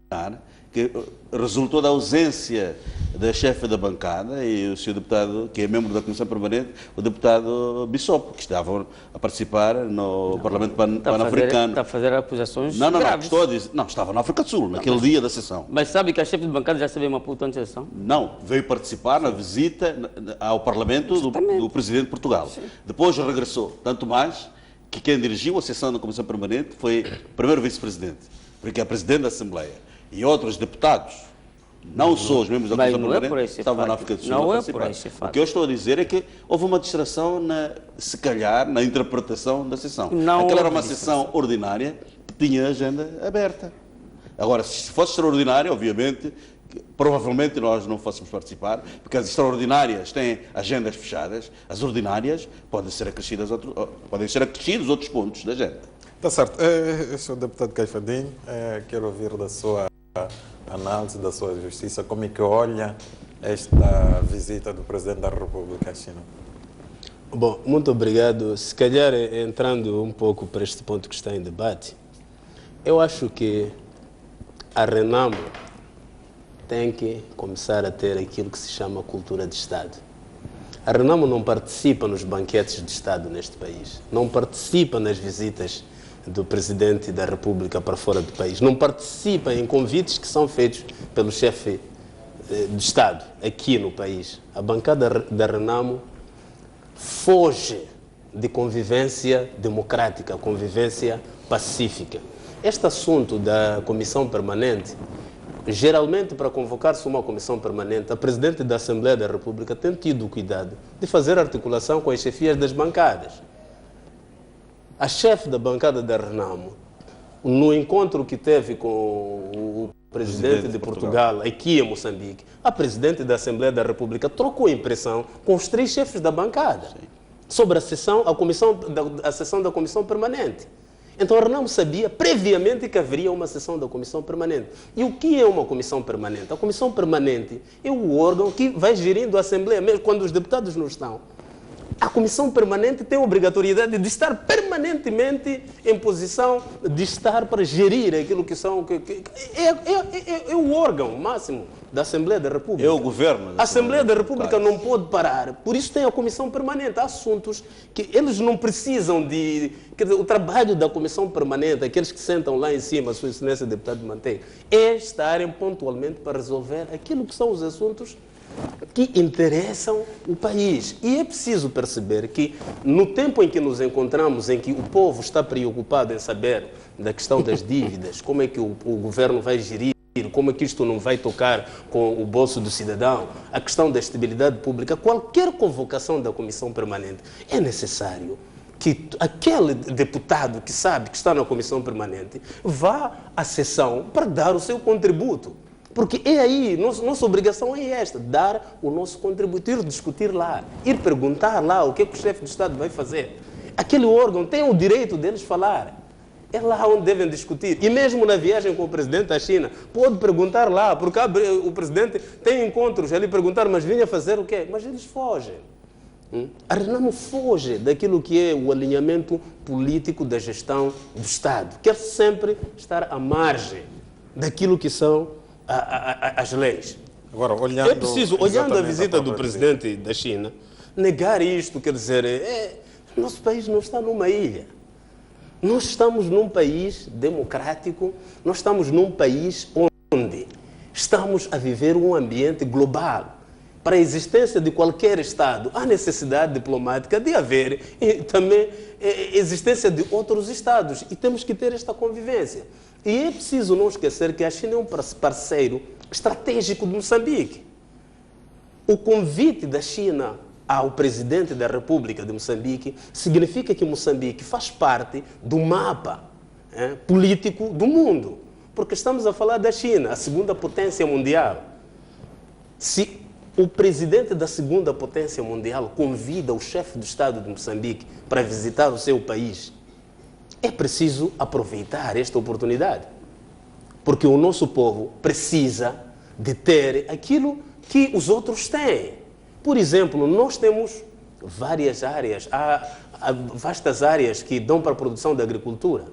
Speaker 2: que resultou da ausência da chefe da bancada e o senhor deputado, que é membro da Comissão Permanente, o deputado Bissop, que estavam a participar no Parlamento Pan-Africano.
Speaker 3: Está a fazer acusações
Speaker 2: Não,
Speaker 3: graves.
Speaker 2: estou a dizer... Não, estava na África do Sul, naquele dia da sessão.
Speaker 3: Mas sabe que a chefe de bancada já sabia uma puta antes da sessão?
Speaker 2: Não, veio participar na visita ao Parlamento do Presidente de Portugal. Sim. Depois regressou, tanto mais que quem dirigiu a sessão da Comissão Permanente foi o primeiro vice-presidente, porque é presidente da Assembleia. E outros deputados, não só os membros da Comissão Permanente, estavam na África do Sul.
Speaker 3: Não é por esse fato.
Speaker 2: O que eu estou a dizer é que houve uma distração, se calhar, na interpretação da sessão. Aquela era uma sessão ordinária que tinha a agenda aberta. Agora, se fosse extraordinária, obviamente, provavelmente nós não fôssemos participar, porque as extraordinárias têm agendas fechadas, as ordinárias podem ser acrescidos outros pontos da agenda.
Speaker 1: Está certo. Sr. deputado Caifadinho, quero ouvir da sua análise, da sua justiça, como é que olha esta visita do Presidente da República à China.
Speaker 4: Bom, muito obrigado. Se calhar, entrando um pouco para este ponto que está em debate, eu acho que a Renamo tem que começar a ter aquilo que se chama cultura de Estado. A Renamo não participa nos banquetes de Estado neste país, não participa nas visitas do Presidente da República para fora do país, não participa em convites que são feitos pelo chefe de Estado aqui no país. A bancada da Renamo foge de convivência democrática, convivência pacífica. Este assunto da comissão permanente, geralmente para convocar-se uma comissão permanente, a Presidente da Assembleia da República tem tido o cuidado de fazer articulação com as chefias das bancadas. A chefe da bancada da Renamo, no encontro que teve com o Presidente de Portugal aqui em Moçambique, a Presidente da Assembleia da República trocou impressão com os 3 chefes da bancada sobre a sessão da comissão permanente. Então a Renamo sabia previamente que haveria uma sessão da comissão permanente. E o que é uma comissão permanente? A comissão permanente é o órgão que vai gerindo a Assembleia, mesmo quando os deputados não estão. A comissão permanente tem a obrigatoriedade de estar permanentemente em posição de estar para gerir aquilo que são... É o órgão máximo da Assembleia da República.
Speaker 2: É o governo.
Speaker 4: A Assembleia da República não pode parar. Por isso tem a comissão permanente. Há assuntos que eles não precisam de... Quer dizer, o trabalho da comissão permanente, aqueles que sentam lá em cima, a sua excelência deputado Manteiga, é estarem pontualmente para resolver aquilo que são os assuntos que interessam o país. E é preciso perceber que no tempo em que nos encontramos, em que o povo está preocupado em saber da questão das dívidas, como é que o governo vai gerir, como é que isto não vai tocar com o bolso do cidadão, a questão da estabilidade pública, qualquer convocação da comissão permanente é necessário que aquele deputado que sabe que está na comissão permanente vá à sessão para dar o seu contributo. Porque é aí, nossa obrigação é esta, dar o nosso contributo, ir discutir lá, ir perguntar lá o que é que o chefe de Estado vai fazer. Aquele órgão tem o direito deles falar. É lá onde devem discutir. E mesmo na viagem com o Presidente da China, pode perguntar lá, porque o Presidente tem encontros ali, perguntar, mas vinha fazer o quê? Mas eles fogem. A Renamo foge daquilo que é o alinhamento político da gestão do Estado. Quer sempre estar à margem daquilo que são as leis.
Speaker 1: Agora, olhando
Speaker 4: a visita do Presidente da China, negar isto, quer dizer, nosso país não está numa ilha. Nós estamos num país democrático, nós estamos num país onde estamos a viver um ambiente global. Para a existência de qualquer Estado, há necessidade diplomática de haver também existência de outros Estados. E temos que ter esta convivência. E é preciso não esquecer que a China é um parceiro estratégico de Moçambique. O convite da China ao Presidente da República de Moçambique significa que Moçambique faz parte do mapa político do mundo. Porque estamos a falar da China, a segunda potência mundial. Se o presidente da segunda potência mundial convida o chefe do Estado de Moçambique para visitar o seu país, é preciso aproveitar esta oportunidade. Porque o nosso povo precisa de ter aquilo que os outros têm. Por exemplo, nós temos várias áreas, há vastas áreas que dão para a produção da agricultura.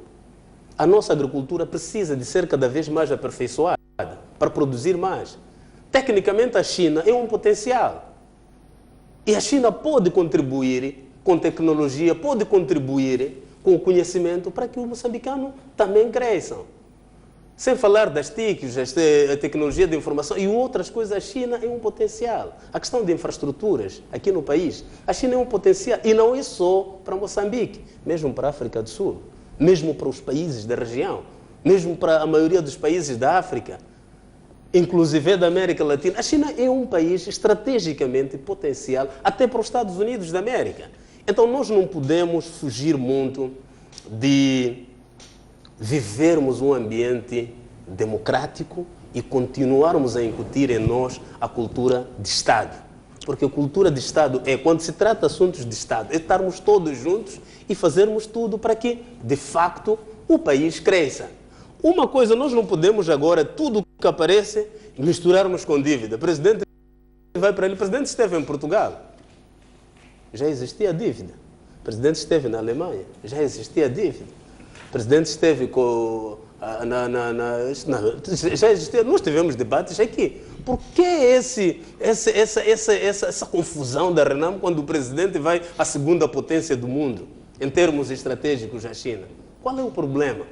Speaker 4: A nossa agricultura precisa de ser cada vez mais aperfeiçoada para produzir mais. Tecnicamente, a China é um potencial. E a China pode contribuir com tecnologia, pode contribuir com o conhecimento para que o moçambicano também cresça. Sem falar das TICs, a tecnologia de informação e outras coisas, a China é um potencial. A questão de infraestruturas aqui no país, a China é um potencial. E não é só para Moçambique, mesmo para a África do Sul, mesmo para os países da região, mesmo para a maioria dos países da África, inclusive da América Latina. A China é um país estrategicamente potencial, até para os Estados Unidos da América. Então nós não podemos fugir muito vivermos um ambiente democrático e continuarmos a incutir em nós a cultura de Estado. Porque a cultura de Estado é, quando se trata de assuntos de Estado, é estarmos todos juntos e fazermos tudo para que, de facto, o país cresça. Uma coisa, nós não podemos agora, tudo que aparece, misturarmos com dívida. O presidente vai para ele, o presidente esteve em Portugal, já existia dívida. O presidente esteve na Alemanha, já existia dívida. O presidente esteve com... já existia, nós tivemos debates aqui. Por que essa confusão da Renamo quando o presidente vai à segunda potência do mundo, em termos estratégicos, à China? Qual é o problema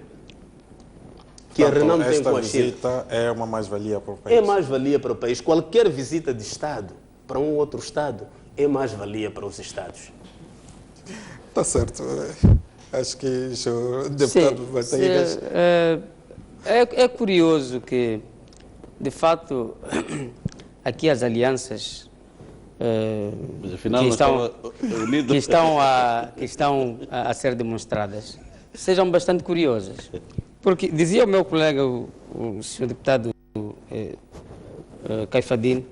Speaker 4: que a Renamo tem com a China?
Speaker 1: Esta visita é uma mais-valia para o país?
Speaker 4: É mais-valia para o país. Qualquer visita de Estado para um outro Estado é mais-valia para os Estados.
Speaker 1: Está certo. Acho que o deputado Vateiras...
Speaker 3: É curioso que, de fato, aqui as alianças
Speaker 2: Mas afinal
Speaker 3: que estão a ser demonstradas sejam bastante curiosas. Porque dizia o meu colega, o senhor deputado Caifadine,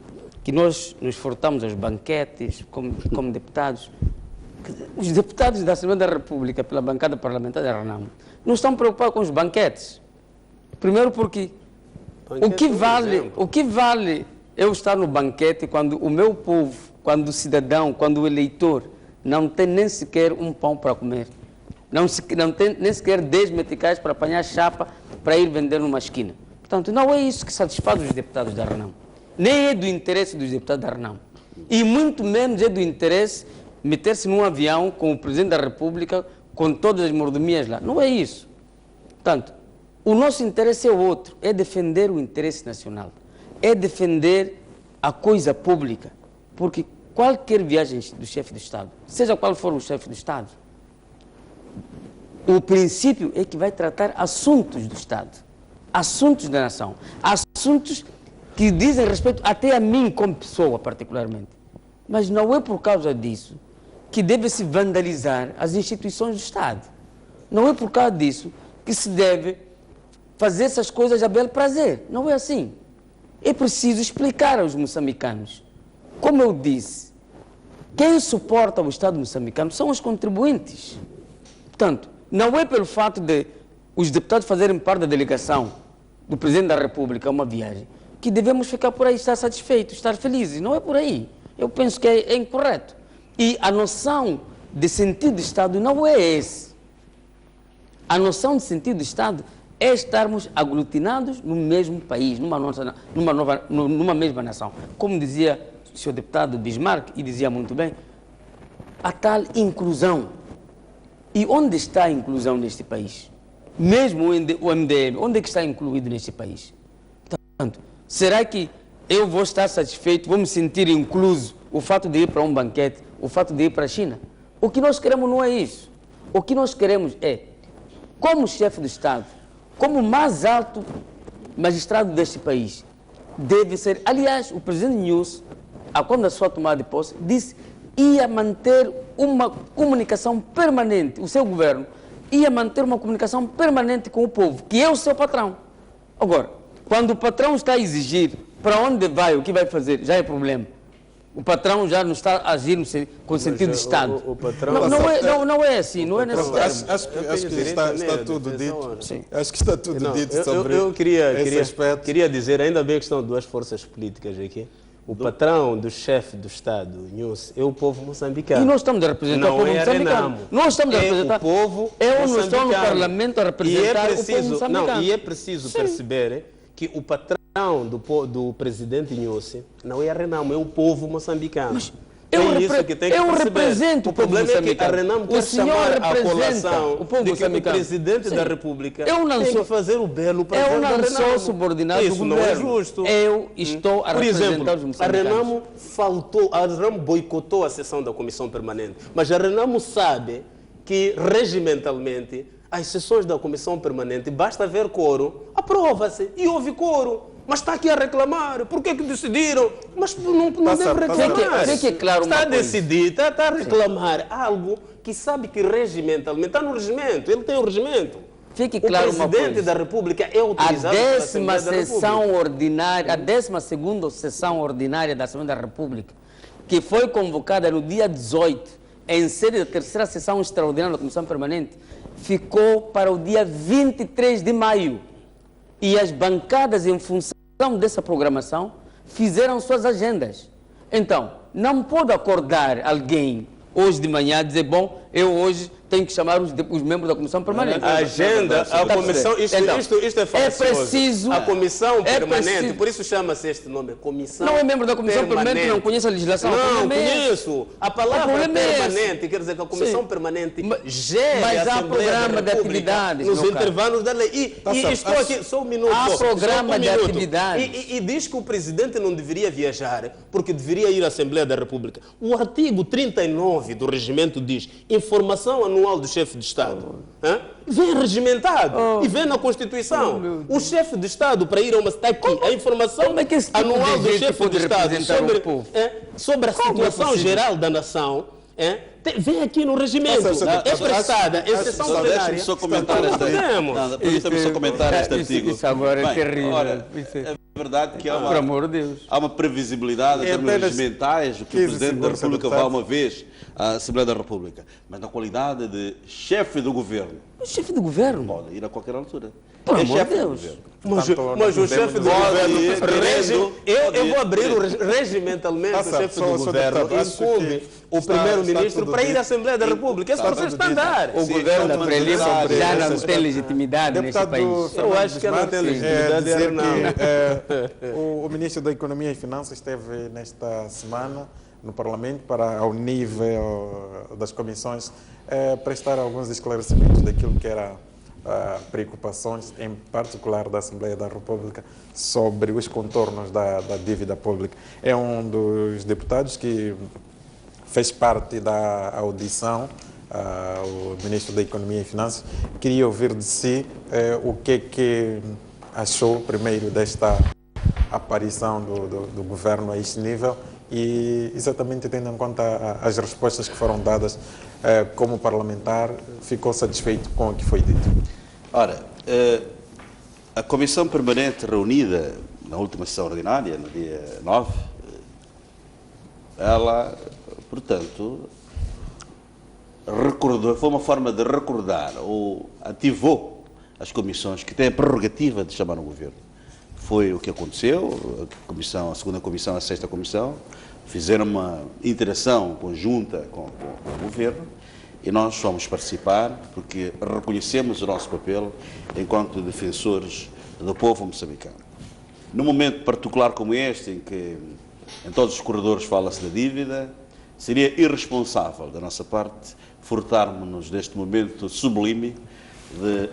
Speaker 3: que nós nos furtamos aos banquetes como deputados. Os deputados da Assembleia da República, pela bancada parlamentar da Renamo, não estão preocupados com os banquetes. Primeiro porque o que vale eu estar no banquete quando o meu povo, quando o cidadão, quando o eleitor não tem nem sequer um pão para comer, não tem nem sequer 10 meticais para apanhar chapa para ir vender numa esquina. Portanto, não é isso que satisfaz os deputados da Renamo. Nem é do interesse dos deputados da Renamo. E muito menos é do interesse meter-se num avião com o Presidente da República, com todas as mordomias lá. Não é isso. Portanto, o nosso interesse é outro, é defender o interesse nacional, é defender a coisa pública, porque qualquer viagem do chefe do Estado, seja qual for o chefe do Estado, o princípio é que vai tratar assuntos do Estado, assuntos da nação, assuntos que dizem respeito até a mim como pessoa particularmente. Mas não é por causa disso que deve-se vandalizar as instituições do Estado. Não é por causa disso que se deve fazer essas coisas a bel prazer. Não é assim. É preciso explicar aos moçambicanos. Como eu disse, quem suporta o Estado moçambicano são os contribuintes. Portanto, não é pelo fato de os deputados fazerem parte da delegação do Presidente da República a uma viagem que devemos ficar por aí, estar satisfeitos, estar felizes. Não é por aí. Eu penso que é incorreto. E a noção de sentido de Estado não é esse. A noção de sentido de Estado é estarmos aglutinados no mesmo país, numa mesma nação. Como dizia o senhor deputado Bismarck, e dizia muito bem, a tal inclusão. E onde está a inclusão neste país? Mesmo o MDM, onde é que está incluído neste país? Portanto, será que eu vou estar satisfeito, vou me sentir incluso o fato de ir para um banquete, o fato de ir para a China? O que nós queremos não é isso. O que nós queremos é, como chefe do Estado, como mais alto magistrado deste país, deve ser... Aliás, o presidente Nunes, quando a sua tomada de posse, disse que ia manter uma comunicação permanente, o seu governo ia manter uma comunicação permanente com o povo, que é o seu patrão. Agora, quando o patrão está a exigir para onde vai, o que vai fazer, já é problema. O patrão já não está a agir com o sentido de Estado.
Speaker 4: O patrão...
Speaker 3: Não é assim, não é necessário.
Speaker 1: Acho que está tudo dito. Acho que está tudo dito sobre esse aspecto.
Speaker 4: Queria dizer, ainda bem que estão duas forças políticas aqui. O patrão do chefe do Estado, Nunes, é o povo moçambicano.
Speaker 3: E nós estamos a representar o povo moçambicano. Nós estamos a representar
Speaker 4: o povo
Speaker 3: eu não estou no Parlamento a representar o povo moçambicano.
Speaker 4: E é preciso perceber que o patrão do presidente Nunes não é a Renamo, é o povo moçambicano. Mas
Speaker 3: eu represento o povo moçambicano.
Speaker 4: O problema é que a Renamo quer chamar a colação
Speaker 3: o povo
Speaker 4: de que o presidente da República tem que fazer o belo para
Speaker 3: eu não sou subordinado do governo.
Speaker 4: Isso não é justo.
Speaker 3: Eu estou a representar os moçambicanos.
Speaker 4: A Renamo a Renamo boicotou a sessão da Comissão Permanente, mas a Renamo sabe que regimentalmente as sessões da Comissão Permanente, basta ver quórum, aprova-se e houve quórum. Mas está aqui a reclamar. Por que decidiram? Mas não deve reclamar. Está a decidir, está a reclamar algo que sabe que regimentalmente, está no regimento, ele tem o regimento.
Speaker 3: fique claro uma coisa.
Speaker 4: O Presidente da República é utilizado pela Assembleia da República.
Speaker 3: A 12ª sessão ordinária da Assembleia da República, que foi convocada no dia 18, em sede da 3ª sessão extraordinária da Comissão Permanente, ficou para o dia 23 de maio. E as bancadas, em função dessa programação, fizeram suas agendas. Então, não pode acordar alguém hoje de manhã e dizer, bom, eu hoje tenho que chamar os membros da Comissão Permanente.
Speaker 4: A agenda, a comissão, isto é falacioso.
Speaker 3: É preciso...
Speaker 4: A Comissão Permanente, por isso chama-se este nome, Comissão
Speaker 3: Não é membro da Comissão Permanente, não conhece a legislação.
Speaker 4: Não, conheço. A palavra permanente quer dizer que a Comissão Permanente gere
Speaker 3: mas
Speaker 4: a
Speaker 3: há
Speaker 4: Assembleia
Speaker 3: programa
Speaker 4: da
Speaker 3: de
Speaker 4: República
Speaker 3: atividades,
Speaker 4: nos
Speaker 3: meu
Speaker 4: intervalos da lei. E estou aqui, só um minuto.
Speaker 3: Há programa de atividades.
Speaker 4: E diz que o Presidente não deveria viajar, porque deveria ir à Assembleia da República. O artigo 39 do regimento diz, informação anual do chefe de Estado. Vem regimentado e vem na Constituição. O chefe de Estado, para ir a uma... Está aqui, a informação anual do chefe de Estado sobre a situação geral da nação, vem aqui no regimento. É prestada, exceção plenária.
Speaker 2: Deixe-me só comentar este artigo.
Speaker 3: Isso agora é terrível.
Speaker 2: É verdade que há
Speaker 3: por amor de Deus.
Speaker 2: Há uma previsibilidade em termos regimentais, que o Presidente da República vá uma vez à Assembleia da República, mas na qualidade de chefe do governo.
Speaker 3: O chefe do governo?
Speaker 2: Pode ir a qualquer altura.
Speaker 3: Por amor de Deus.
Speaker 4: Mas o chefe do governo... Eu vou abrir regimentalmente o chefe do governo incumbe o primeiro-ministro para ir à Assembleia da República. Esse processo está a andar.
Speaker 3: O governo da Frelimo já não tem legitimidade neste país.
Speaker 4: Eu acho que não tem legitimidade.
Speaker 1: O ministro da Economia e Finanças esteve nesta semana no Parlamento para, ao nível das comissões, prestar alguns esclarecimentos daquilo que era preocupações, em particular da Assembleia da República, sobre os contornos da dívida pública. É um dos deputados que fez parte da audição, o Ministro da Economia e Finanças. Queria ouvir de si o que achou primeiro desta aparição do governo a este nível e, exatamente tendo em conta as respostas que foram dadas, como parlamentar, ficou satisfeito com o que foi dito?
Speaker 2: Ora, a Comissão Permanente reunida na última sessão ordinária, no dia 9, ela, portanto, recordou, foi uma forma de recordar ou ativou as comissões que têm a prerrogativa de chamar o governo. Foi o que aconteceu, a segunda comissão, a sexta comissão, fizeram uma interação conjunta com o governo e nós fomos participar porque reconhecemos o nosso papel enquanto defensores do povo moçambicano. Num momento particular como este, em que em todos os corredores fala-se da dívida, seria irresponsável da nossa parte furtarmos-nos deste momento sublime de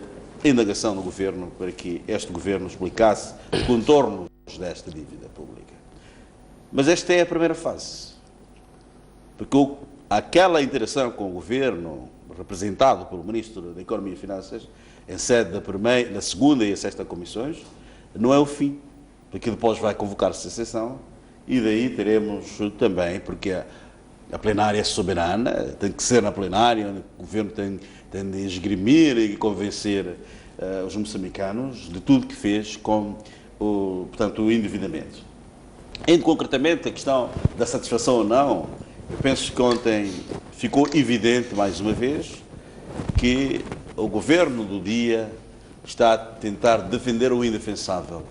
Speaker 2: indagação do governo para que este governo explicasse os contornos desta dívida pública. Mas esta é a primeira fase, porque aquela interação com o governo, representado pelo Ministro da Economia e Finanças, em sede da segunda e a sexta comissões, não é o fim, porque depois vai convocar-se a sessão e daí teremos também, porque a plenária é soberana, tem que ser na plenária, onde o governo tem de esgrimir e convencer os moçambicanos de tudo que fez com portanto, o endividamento. Indo concretamente a questão da satisfação ou não, eu penso que ontem ficou evidente, mais uma vez, que o governo do dia está a tentar defender o indefensável.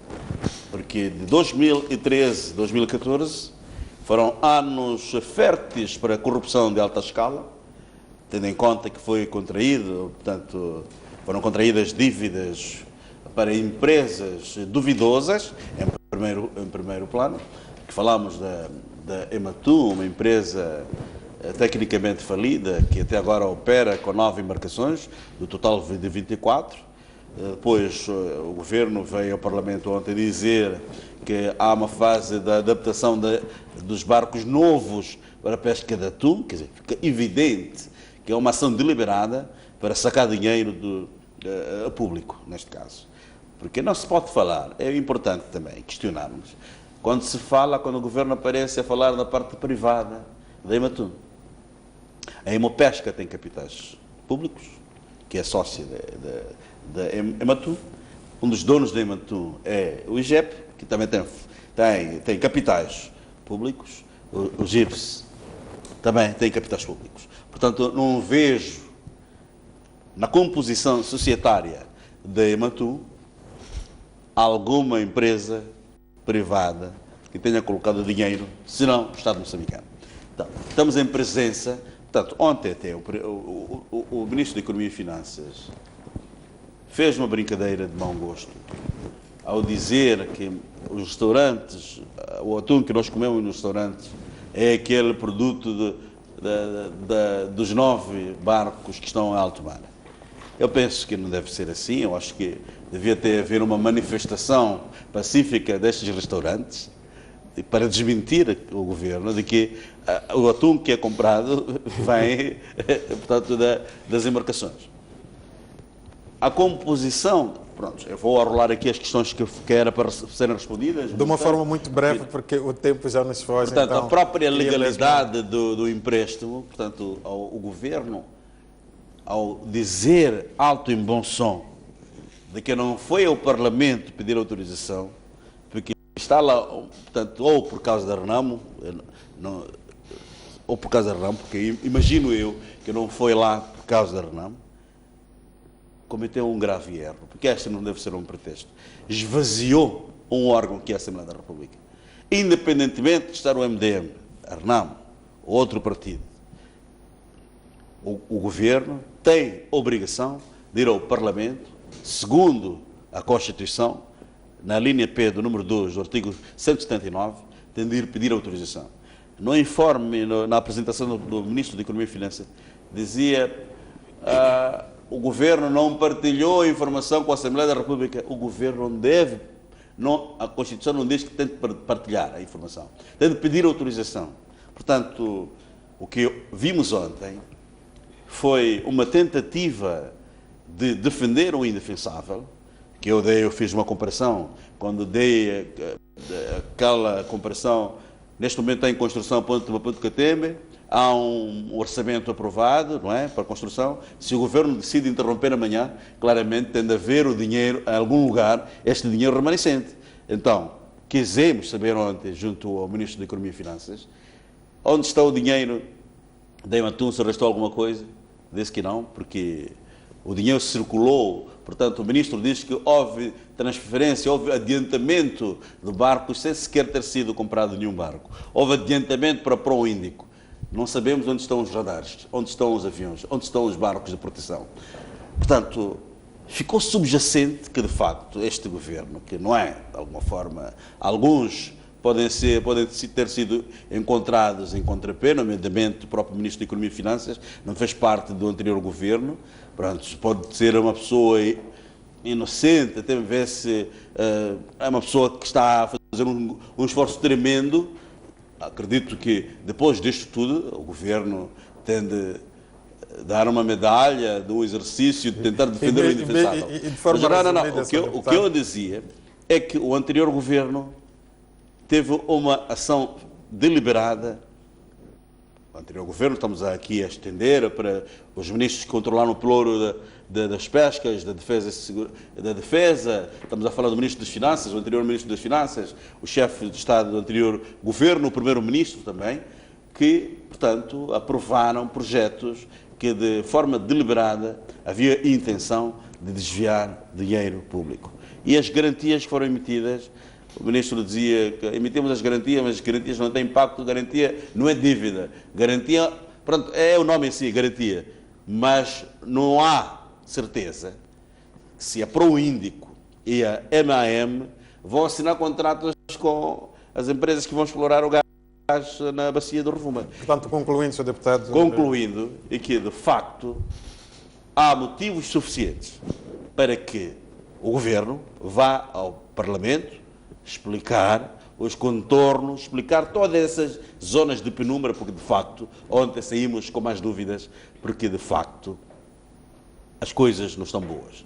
Speaker 2: Porque de 2013 a 2014 foram anos férteis para a corrupção de alta escala, tendo em conta que foi contraído, portanto, foram contraídas dívidas para empresas duvidosas, em primeiro plano, que falamos da Ematum, uma empresa tecnicamente falida, que até agora opera com 9 embarcações, do total de 24. Depois o governo veio ao Parlamento ontem dizer que há uma fase da adaptação dos barcos novos para a pesca de atum, quer dizer, fica evidente que é uma ação deliberada para sacar dinheiro público, neste caso. Porque não se pode falar, é importante também questionarmos, quando o governo aparece a falar da parte privada da Ematum. A Hemopesca tem capitais públicos, que é sócia da Ematum. Um dos donos da Ematum é o IGEP, que também tem capitais públicos. O GIPS também tem capitais públicos. Portanto, não vejo na composição societária da Ematum alguma empresa privada que tenha colocado dinheiro, senão o Estado moçambicano. Então, estamos em presença. Portanto, ontem até o Ministro da Economia e Finanças fez uma brincadeira de mau gosto ao dizer que os restaurantes, o atum que nós comemos nos restaurantes é aquele produto dos 9 barcos que estão em alto mar. Eu penso que não deve ser assim. Eu acho que devia haver uma manifestação pacífica destes restaurantes para desmentir o governo de que o atum que é comprado vem, portanto, das embarcações. A composição, pronto, eu vou arrolar aqui as questões que era para serem respondidas.
Speaker 1: De uma forma muito breve, porque o tempo já nos foge.
Speaker 2: Portanto,
Speaker 1: então,
Speaker 2: a própria legalidade do empréstimo, portanto, o governo, ao dizer alto em bom som de que não foi ao Parlamento pedir autorização, porque está lá, portanto, ou por causa da Renamo, ou por causa da Renamo, porque imagino eu que não foi lá por causa da Renamo, cometeu um grave erro, porque este não deve ser um pretexto. Esvaziou um órgão que é a Assembleia da República. Independentemente de estar o MDM, a Renamo, ou outro partido, o governo tem obrigação de ir ao Parlamento, segundo a Constituição, na linha P do número 2 do artigo 179, tem de ir pedir autorização. No informe, na apresentação do Ministro da Economia e Finanças, dizia o governo não partilhou a informação com a Assembleia da República. O governo não deve, a Constituição não diz que tem de partilhar a informação, tem de pedir autorização. Portanto, o que vimos ontem foi uma tentativa de defender o indefensável, que eu fiz uma comparação, quando dei aquela comparação, neste momento está em construção a ponte de Catembe, há um orçamento aprovado, não é, para a construção. Se o governo decide interromper amanhã, claramente tem de haver o dinheiro, em algum lugar, este dinheiro remanescente. Então, quisemos saber ontem, junto ao Ministro da Economia e Finanças, onde está o dinheiro da Ematum, se restou alguma coisa. Disse que não, porque o dinheiro circulou. Portanto, o Ministro diz que houve transferência, houve adiantamento de barcos sem sequer ter sido comprado nenhum barco. Houve adiantamento para o Índico. Não sabemos onde estão os radares, onde estão os aviões, onde estão os barcos de proteção. Portanto, ficou subjacente que, de facto, este governo, que não é, de alguma forma, alguns podem ter sido encontrados em contrapé, nomeadamente o próprio Ministro da Economia e Finanças, não fez parte do anterior governo. Pronto, pode ser uma pessoa inocente, até ver se é uma pessoa que está a fazer um esforço tremendo. Acredito que, depois disto tudo, o governo tem de dar uma medalha de um exercício de tentar defender o indefensável. O que eu dizia é que o anterior governo teve uma ação deliberada. O anterior governo, estamos aqui a estender para os ministros que controlaram o pelouro das pescas, da defesa, estamos a falar do Ministro das Finanças, o anterior Ministro das Finanças, o chefe de Estado do anterior governo, o primeiro-ministro também, que, portanto, aprovaram projetos que, de forma deliberada, havia intenção de desviar dinheiro público. E as garantias que foram emitidas, o Ministro dizia que emitimos as garantias, mas as garantias não têm impacto, garantia não é dívida. Garantia, pronto, é o nome em si, garantia, mas não há certeza se a Proíndico e a MAM vão assinar contratos com as empresas que vão explorar o gás na bacia do Rovuma.
Speaker 1: Portanto, concluindo, Sr. Deputado...
Speaker 2: Concluindo, e que, de facto, há motivos suficientes para que o Governo vá ao Parlamento explicar os contornos, explicar todas essas zonas de penumbra, porque, de facto, ontem saímos com mais dúvidas, porque, de facto, as coisas não estão boas.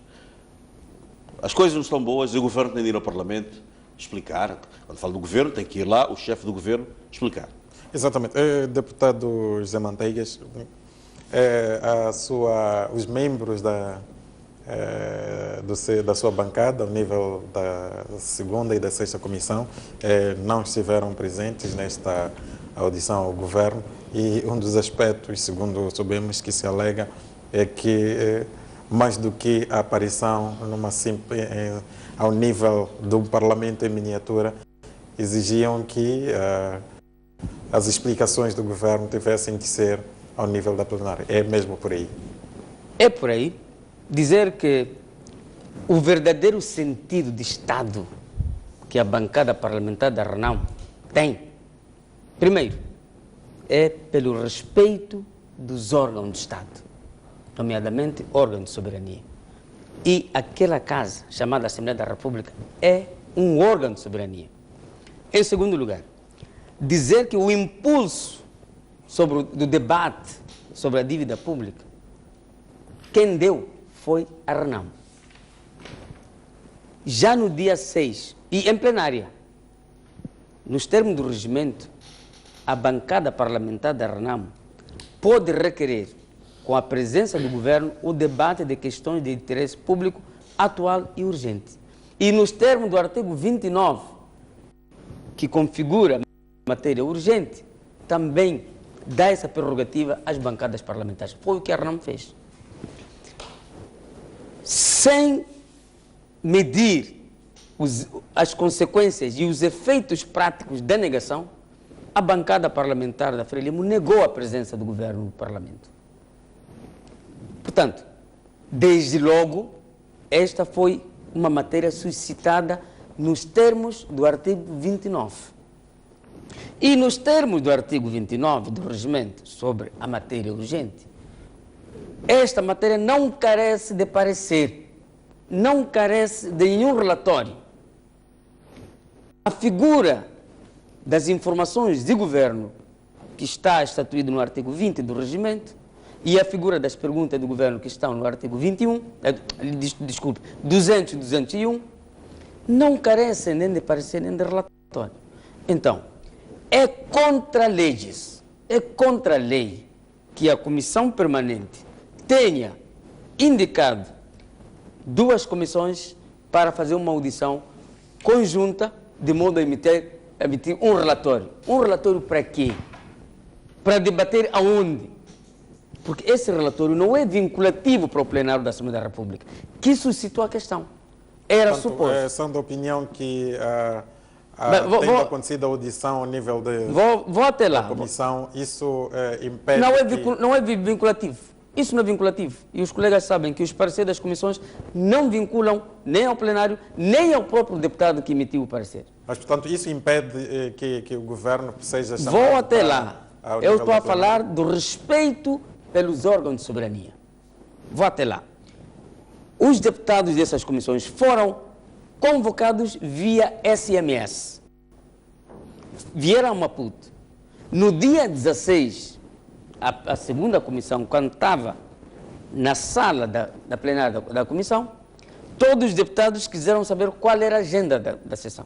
Speaker 2: As coisas não estão boas e o Governo tem de ir ao Parlamento explicar. Quando falo do Governo, tem que ir lá o chefe do Governo explicar.
Speaker 1: Exatamente. Deputado José Manteigas, os membros da sua bancada, ao nível da segunda e da sexta comissão, não estiveram presentes nesta audição ao governo, e um dos aspectos, segundo soubemos, que se alega é que mais do que a aparição ao nível do Parlamento em miniatura, exigiam que as explicações do governo tivessem de ser ao nível da plenária. É mesmo por aí?
Speaker 3: É por aí. Dizer que o verdadeiro sentido de Estado que a bancada parlamentar da RENAM tem, primeiro, é pelo respeito dos órgãos do Estado, nomeadamente órgãos de soberania. E aquela casa, chamada Assembleia da República, é um órgão de soberania. Em segundo lugar, dizer que o impulso do debate sobre a dívida pública, quem deu foi a RENAM. Já no dia 6, e em plenária, nos termos do regimento, a bancada parlamentar da RENAM pode requerer, com a presença do governo, o debate de questões de interesse público atual e urgente. E nos termos do artigo 29, que configura matéria urgente, também dá essa prerrogativa às bancadas parlamentares. Foi o que a RENAM fez. Sem medir as consequências e os efeitos práticos da negação, a bancada parlamentar da Frelimo negou a presença do governo no Parlamento. Portanto, desde logo, esta foi uma matéria suscitada nos termos do artigo 29. E nos termos do artigo 29 do regimento sobre a matéria urgente, esta matéria não carece de parecer, não carece de nenhum relatório. A figura das informações de governo que está estatuído no artigo 20 do regimento e a figura das perguntas do governo que estão no artigo 200 e 201, não carecem nem de parecer nem de relatório. Então, é contra leis, é contra a lei que a comissão permanente tenha indicado duas comissões para fazer uma audição conjunta de modo a emitir um relatório. Um relatório para quê? Para debater aonde? Porque esse relatório não é vinculativo para o plenário da Assembleia da República, que suscitou a questão. Era suposto.
Speaker 1: São da opinião que tem acontecido a audição ao nível
Speaker 3: vou até lá.
Speaker 1: da comissão, isso impede
Speaker 3: não é vinculativo. Isso não é vinculativo. E os colegas sabem que os pareceres das comissões não vinculam nem ao plenário, nem ao próprio deputado que emitiu o parecer.
Speaker 1: Mas, portanto, isso impede que o governo seja chamado...
Speaker 3: Vou até lá. Eu estou a falar do respeito pelos órgãos de soberania. Vou até lá. Os deputados dessas comissões foram convocados via SMS. Vieram a Maputo. No dia 16, a segunda comissão, quando estava na sala da plenária da comissão, todos os deputados quiseram saber qual era a agenda da sessão.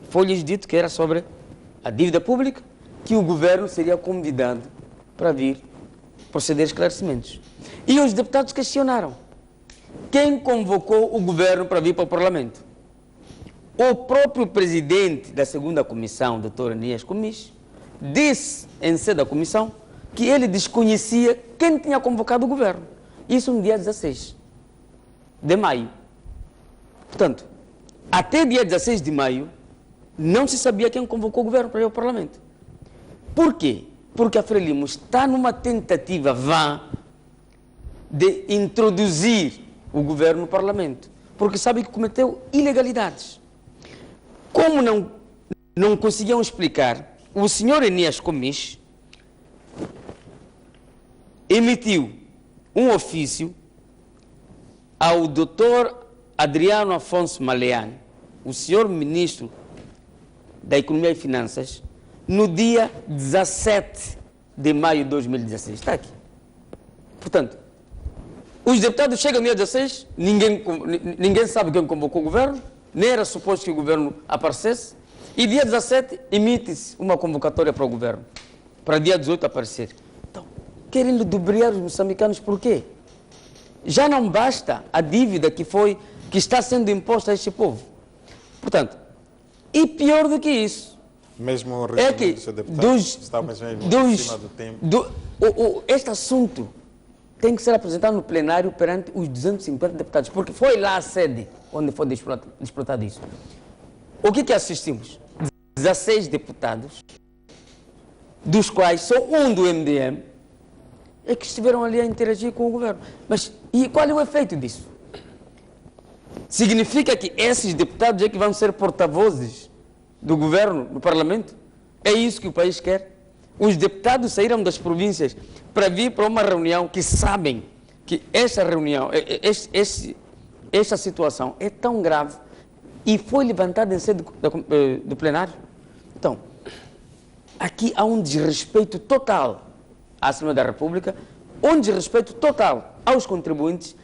Speaker 3: Foi-lhes dito que era sobre a dívida pública, que o governo seria convidado para vir proceder esclarecimentos. E os deputados questionaram: quem convocou o governo para vir para o Parlamento? O próprio presidente da segunda comissão, Dr. Enias Comis, disse em sede da comissão que ele desconhecia quem tinha convocado o governo. Isso no dia 16 de maio. Portanto, até dia 16 de maio, não se sabia quem convocou o governo para ir ao Parlamento. Por quê? Porque a Frelimo está numa tentativa vã de introduzir o governo no Parlamento, porque sabe que cometeu ilegalidades. Como não conseguiam explicar, o senhor Enias Comis emitiu um ofício ao doutor Adriano Afonso Malean, o senhor ministro da Economia e Finanças, no dia 17 de maio de 2016. Está aqui. Portanto, os deputados chegam no dia 16, ninguém sabe quem convocou o governo, nem era suposto que o governo aparecesse, e dia 17 emite-se uma convocatória para o governo, para dia 18 aparecer. Então, querem ludibriar os moçambicanos por quê? já não basta a dívida que está sendo imposta a este povo. Portanto, e pior do que isso,
Speaker 1: mesmo o
Speaker 3: é que
Speaker 1: estamos em cima do tempo.
Speaker 3: Este assunto tem que ser apresentado no plenário perante os 250 deputados, porque foi lá a sede onde foi disputado isso. O que assistimos? 16 deputados, dos quais só um do MDM, é que estiveram ali a interagir com o governo. Mas e qual é o efeito disso? Significa que esses deputados é que vão ser porta-vozes do governo, do parlamento? É isso que o país quer? Os deputados saíram das províncias para vir para uma reunião que sabem que esta reunião, esta situação é tão grave e foi levantada em sede do plenário. Então, aqui há um desrespeito total à Assembleia da República, um desrespeito total aos contribuintes,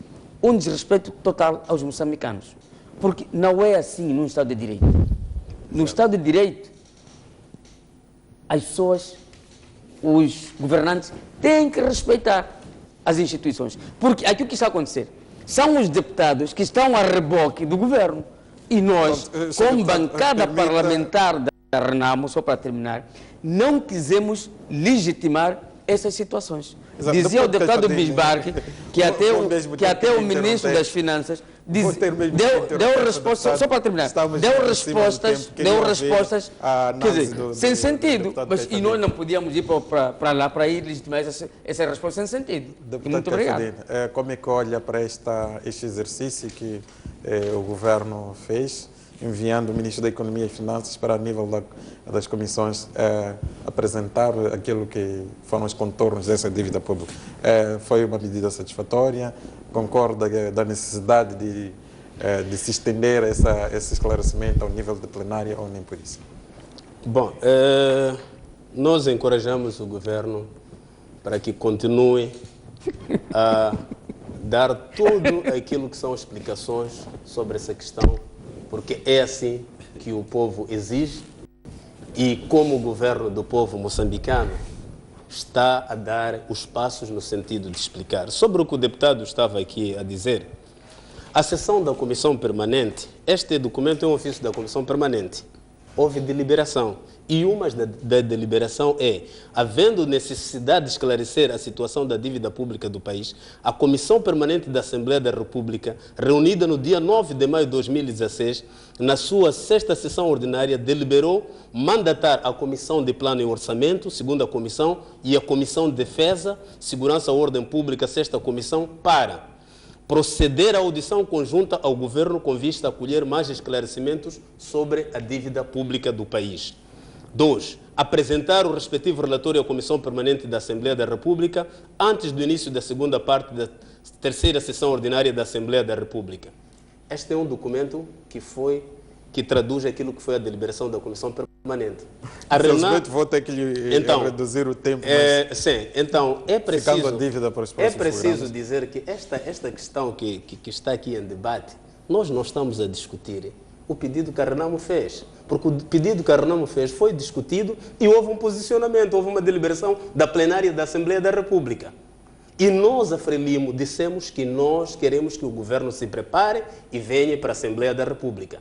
Speaker 3: um desrespeito total aos moçambicanos. Porque não é assim num Estado de Direito. No Estado de Direito, as pessoas, os governantes, têm que respeitar as instituições. Porque aqui o que está a acontecer são os deputados que estão a reboque do governo. E nós, como bancada parlamentar da Renamo, só para terminar, não quisemos legitimar essas situações.
Speaker 1: Exato.
Speaker 3: Dizia o deputado Bismarck que até o ministro das Finanças deu respostas, só para terminar, deu respostas quer dizer, sem sentido, mas e nós não podíamos ir para lá para ir legitimar essa resposta sem sentido. Muito obrigado.
Speaker 1: Como é que olha para este exercício que o governo fez, enviando o Ministro da Economia e Finanças para a nível das comissões apresentar aquilo que foram os contornos dessa dívida pública? Foi uma medida satisfatória? Concorda da necessidade de se estender esse esclarecimento ao nível de plenária ou nem por isso?
Speaker 4: Bom, nós encorajamos o governo para que continue a dar tudo aquilo que são explicações sobre essa questão, porque é assim que o povo exige e como o governo do povo moçambicano está a dar os passos no sentido de explicar. Sobre o que o deputado estava aqui a dizer, a sessão da Comissão Permanente, este documento é um ofício da Comissão Permanente, houve deliberação. E uma da deliberação é, havendo necessidade de esclarecer a situação da dívida pública do país, a Comissão Permanente da Assembleia da República, reunida no dia 9 de maio de 2016, na sua 6ª sessão ordinária, deliberou mandatar a Comissão de Plano e Orçamento, 2ª Comissão, e a Comissão de Defesa, Segurança e Ordem Pública, 6ª Comissão, para proceder à audição conjunta ao Governo com vista a colher mais esclarecimentos sobre a dívida pública do país. 2. Apresentar o respectivo relatório à Comissão Permanente da Assembleia da República antes do início da 2ª parte da 3ª sessão ordinária da Assembleia da República. Este é um documento que traduz aquilo que foi a deliberação da Comissão Permanente.
Speaker 1: Infelizmente vou ter que reduzir o tempo.
Speaker 4: Sim, então é preciso,
Speaker 1: a dívida para os próximos
Speaker 4: dizer que esta questão que está aqui em debate, nós não estamos a discutir o pedido que a Renamo fez. Porque o pedido que a Renamo fez foi discutido e houve um posicionamento, houve uma deliberação da plenária da Assembleia da República. E nós, a Frelimo, dissemos que nós queremos que o governo se prepare e venha para a Assembleia da República.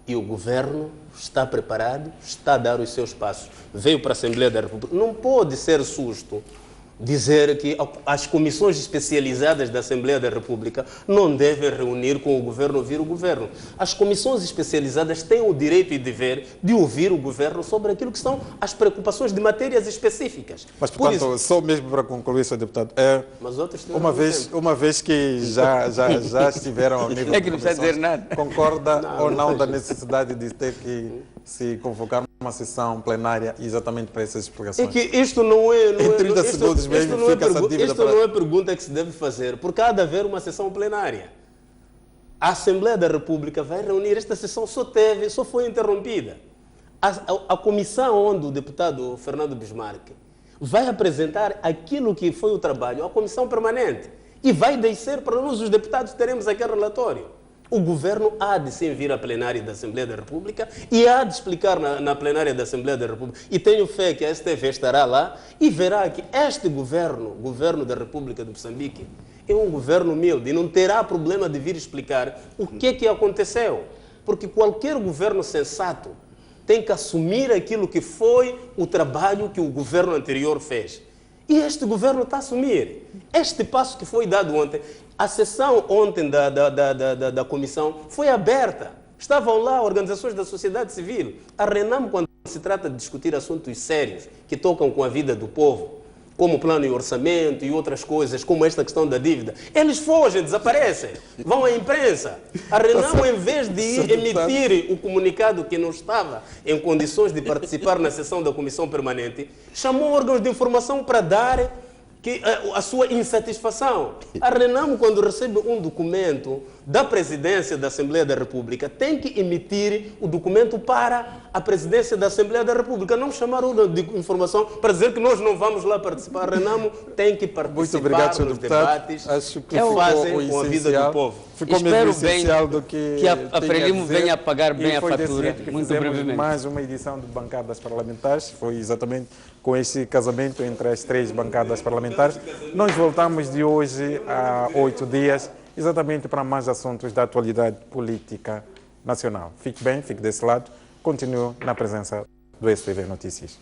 Speaker 4: E o governo está preparado, está a dar os seus passos. Veio para a Assembleia da República. Não pode ser susto dizer que as comissões especializadas da Assembleia da República não devem reunir com o governo, ouvir o governo. As comissões especializadas têm o direito e dever de ouvir o governo sobre aquilo que são as preocupações de matérias específicas.
Speaker 1: Mas, portanto, só mesmo para concluir, Sr. Deputado, uma vez que já estiveram ao nível
Speaker 3: que não precisa dizer nada.
Speaker 1: Concorda ou não da necessidade de ter que se convocar uma sessão plenária exatamente para essas explicações?
Speaker 4: É que isto não é...
Speaker 1: Em 30 segundos mesmo fica essa dívida.
Speaker 4: Isto não é pergunta que se deve fazer, porque há de haver uma sessão plenária. A Assembleia da República vai reunir, esta sessão só foi interrompida. A comissão onde o deputado Fernando Bismarck vai apresentar aquilo que foi o trabalho, a comissão permanente, e vai descer para nós, os deputados, teremos aquele relatório. O governo há de sim vir à plenária da Assembleia da República e há de explicar na plenária da Assembleia da República. E tenho fé que a STV estará lá e verá que este governo da República de Moçambique, é um governo humilde e não terá problema de vir explicar o que aconteceu. Porque qualquer governo sensato tem que assumir aquilo que foi o trabalho que o governo anterior fez. E este governo está a assumir. Este passo que foi dado ontem, a sessão ontem da comissão foi aberta. Estavam lá organizações da sociedade civil. A Renamo, quando se trata de discutir assuntos sérios que tocam com a vida do povo, como plano e orçamento e outras coisas, como esta questão da dívida, eles fogem, desaparecem, vão à imprensa. A Renamo, em vez de emitir o comunicado que não estava em condições de participar na sessão da Comissão Permanente, chamou órgãos de informação para dar a sua insatisfação. A Renamo, quando recebe um documento da Presidência da Assembleia da República, tem que emitir o documento para a Presidência da Assembleia da República, não chamar órgão de informação para dizer que nós não vamos lá participar. A Renamo tem que participar nos debates que fazem com a vida do povo.
Speaker 1: Ficou
Speaker 3: Espero
Speaker 1: mesmo
Speaker 3: bem
Speaker 1: essencial do que
Speaker 3: a Frelimo venha a pagar bem a fatura.
Speaker 1: Muito brevemente. Mais uma edição de bancadas parlamentares. Foi exatamente com esse casamento entre as 3 bancadas parlamentares. Nós voltamos de hoje a 8 dias, exatamente para mais assuntos da atualidade política nacional. Fique bem, fique desse lado. Continue na presença do STV Notícias.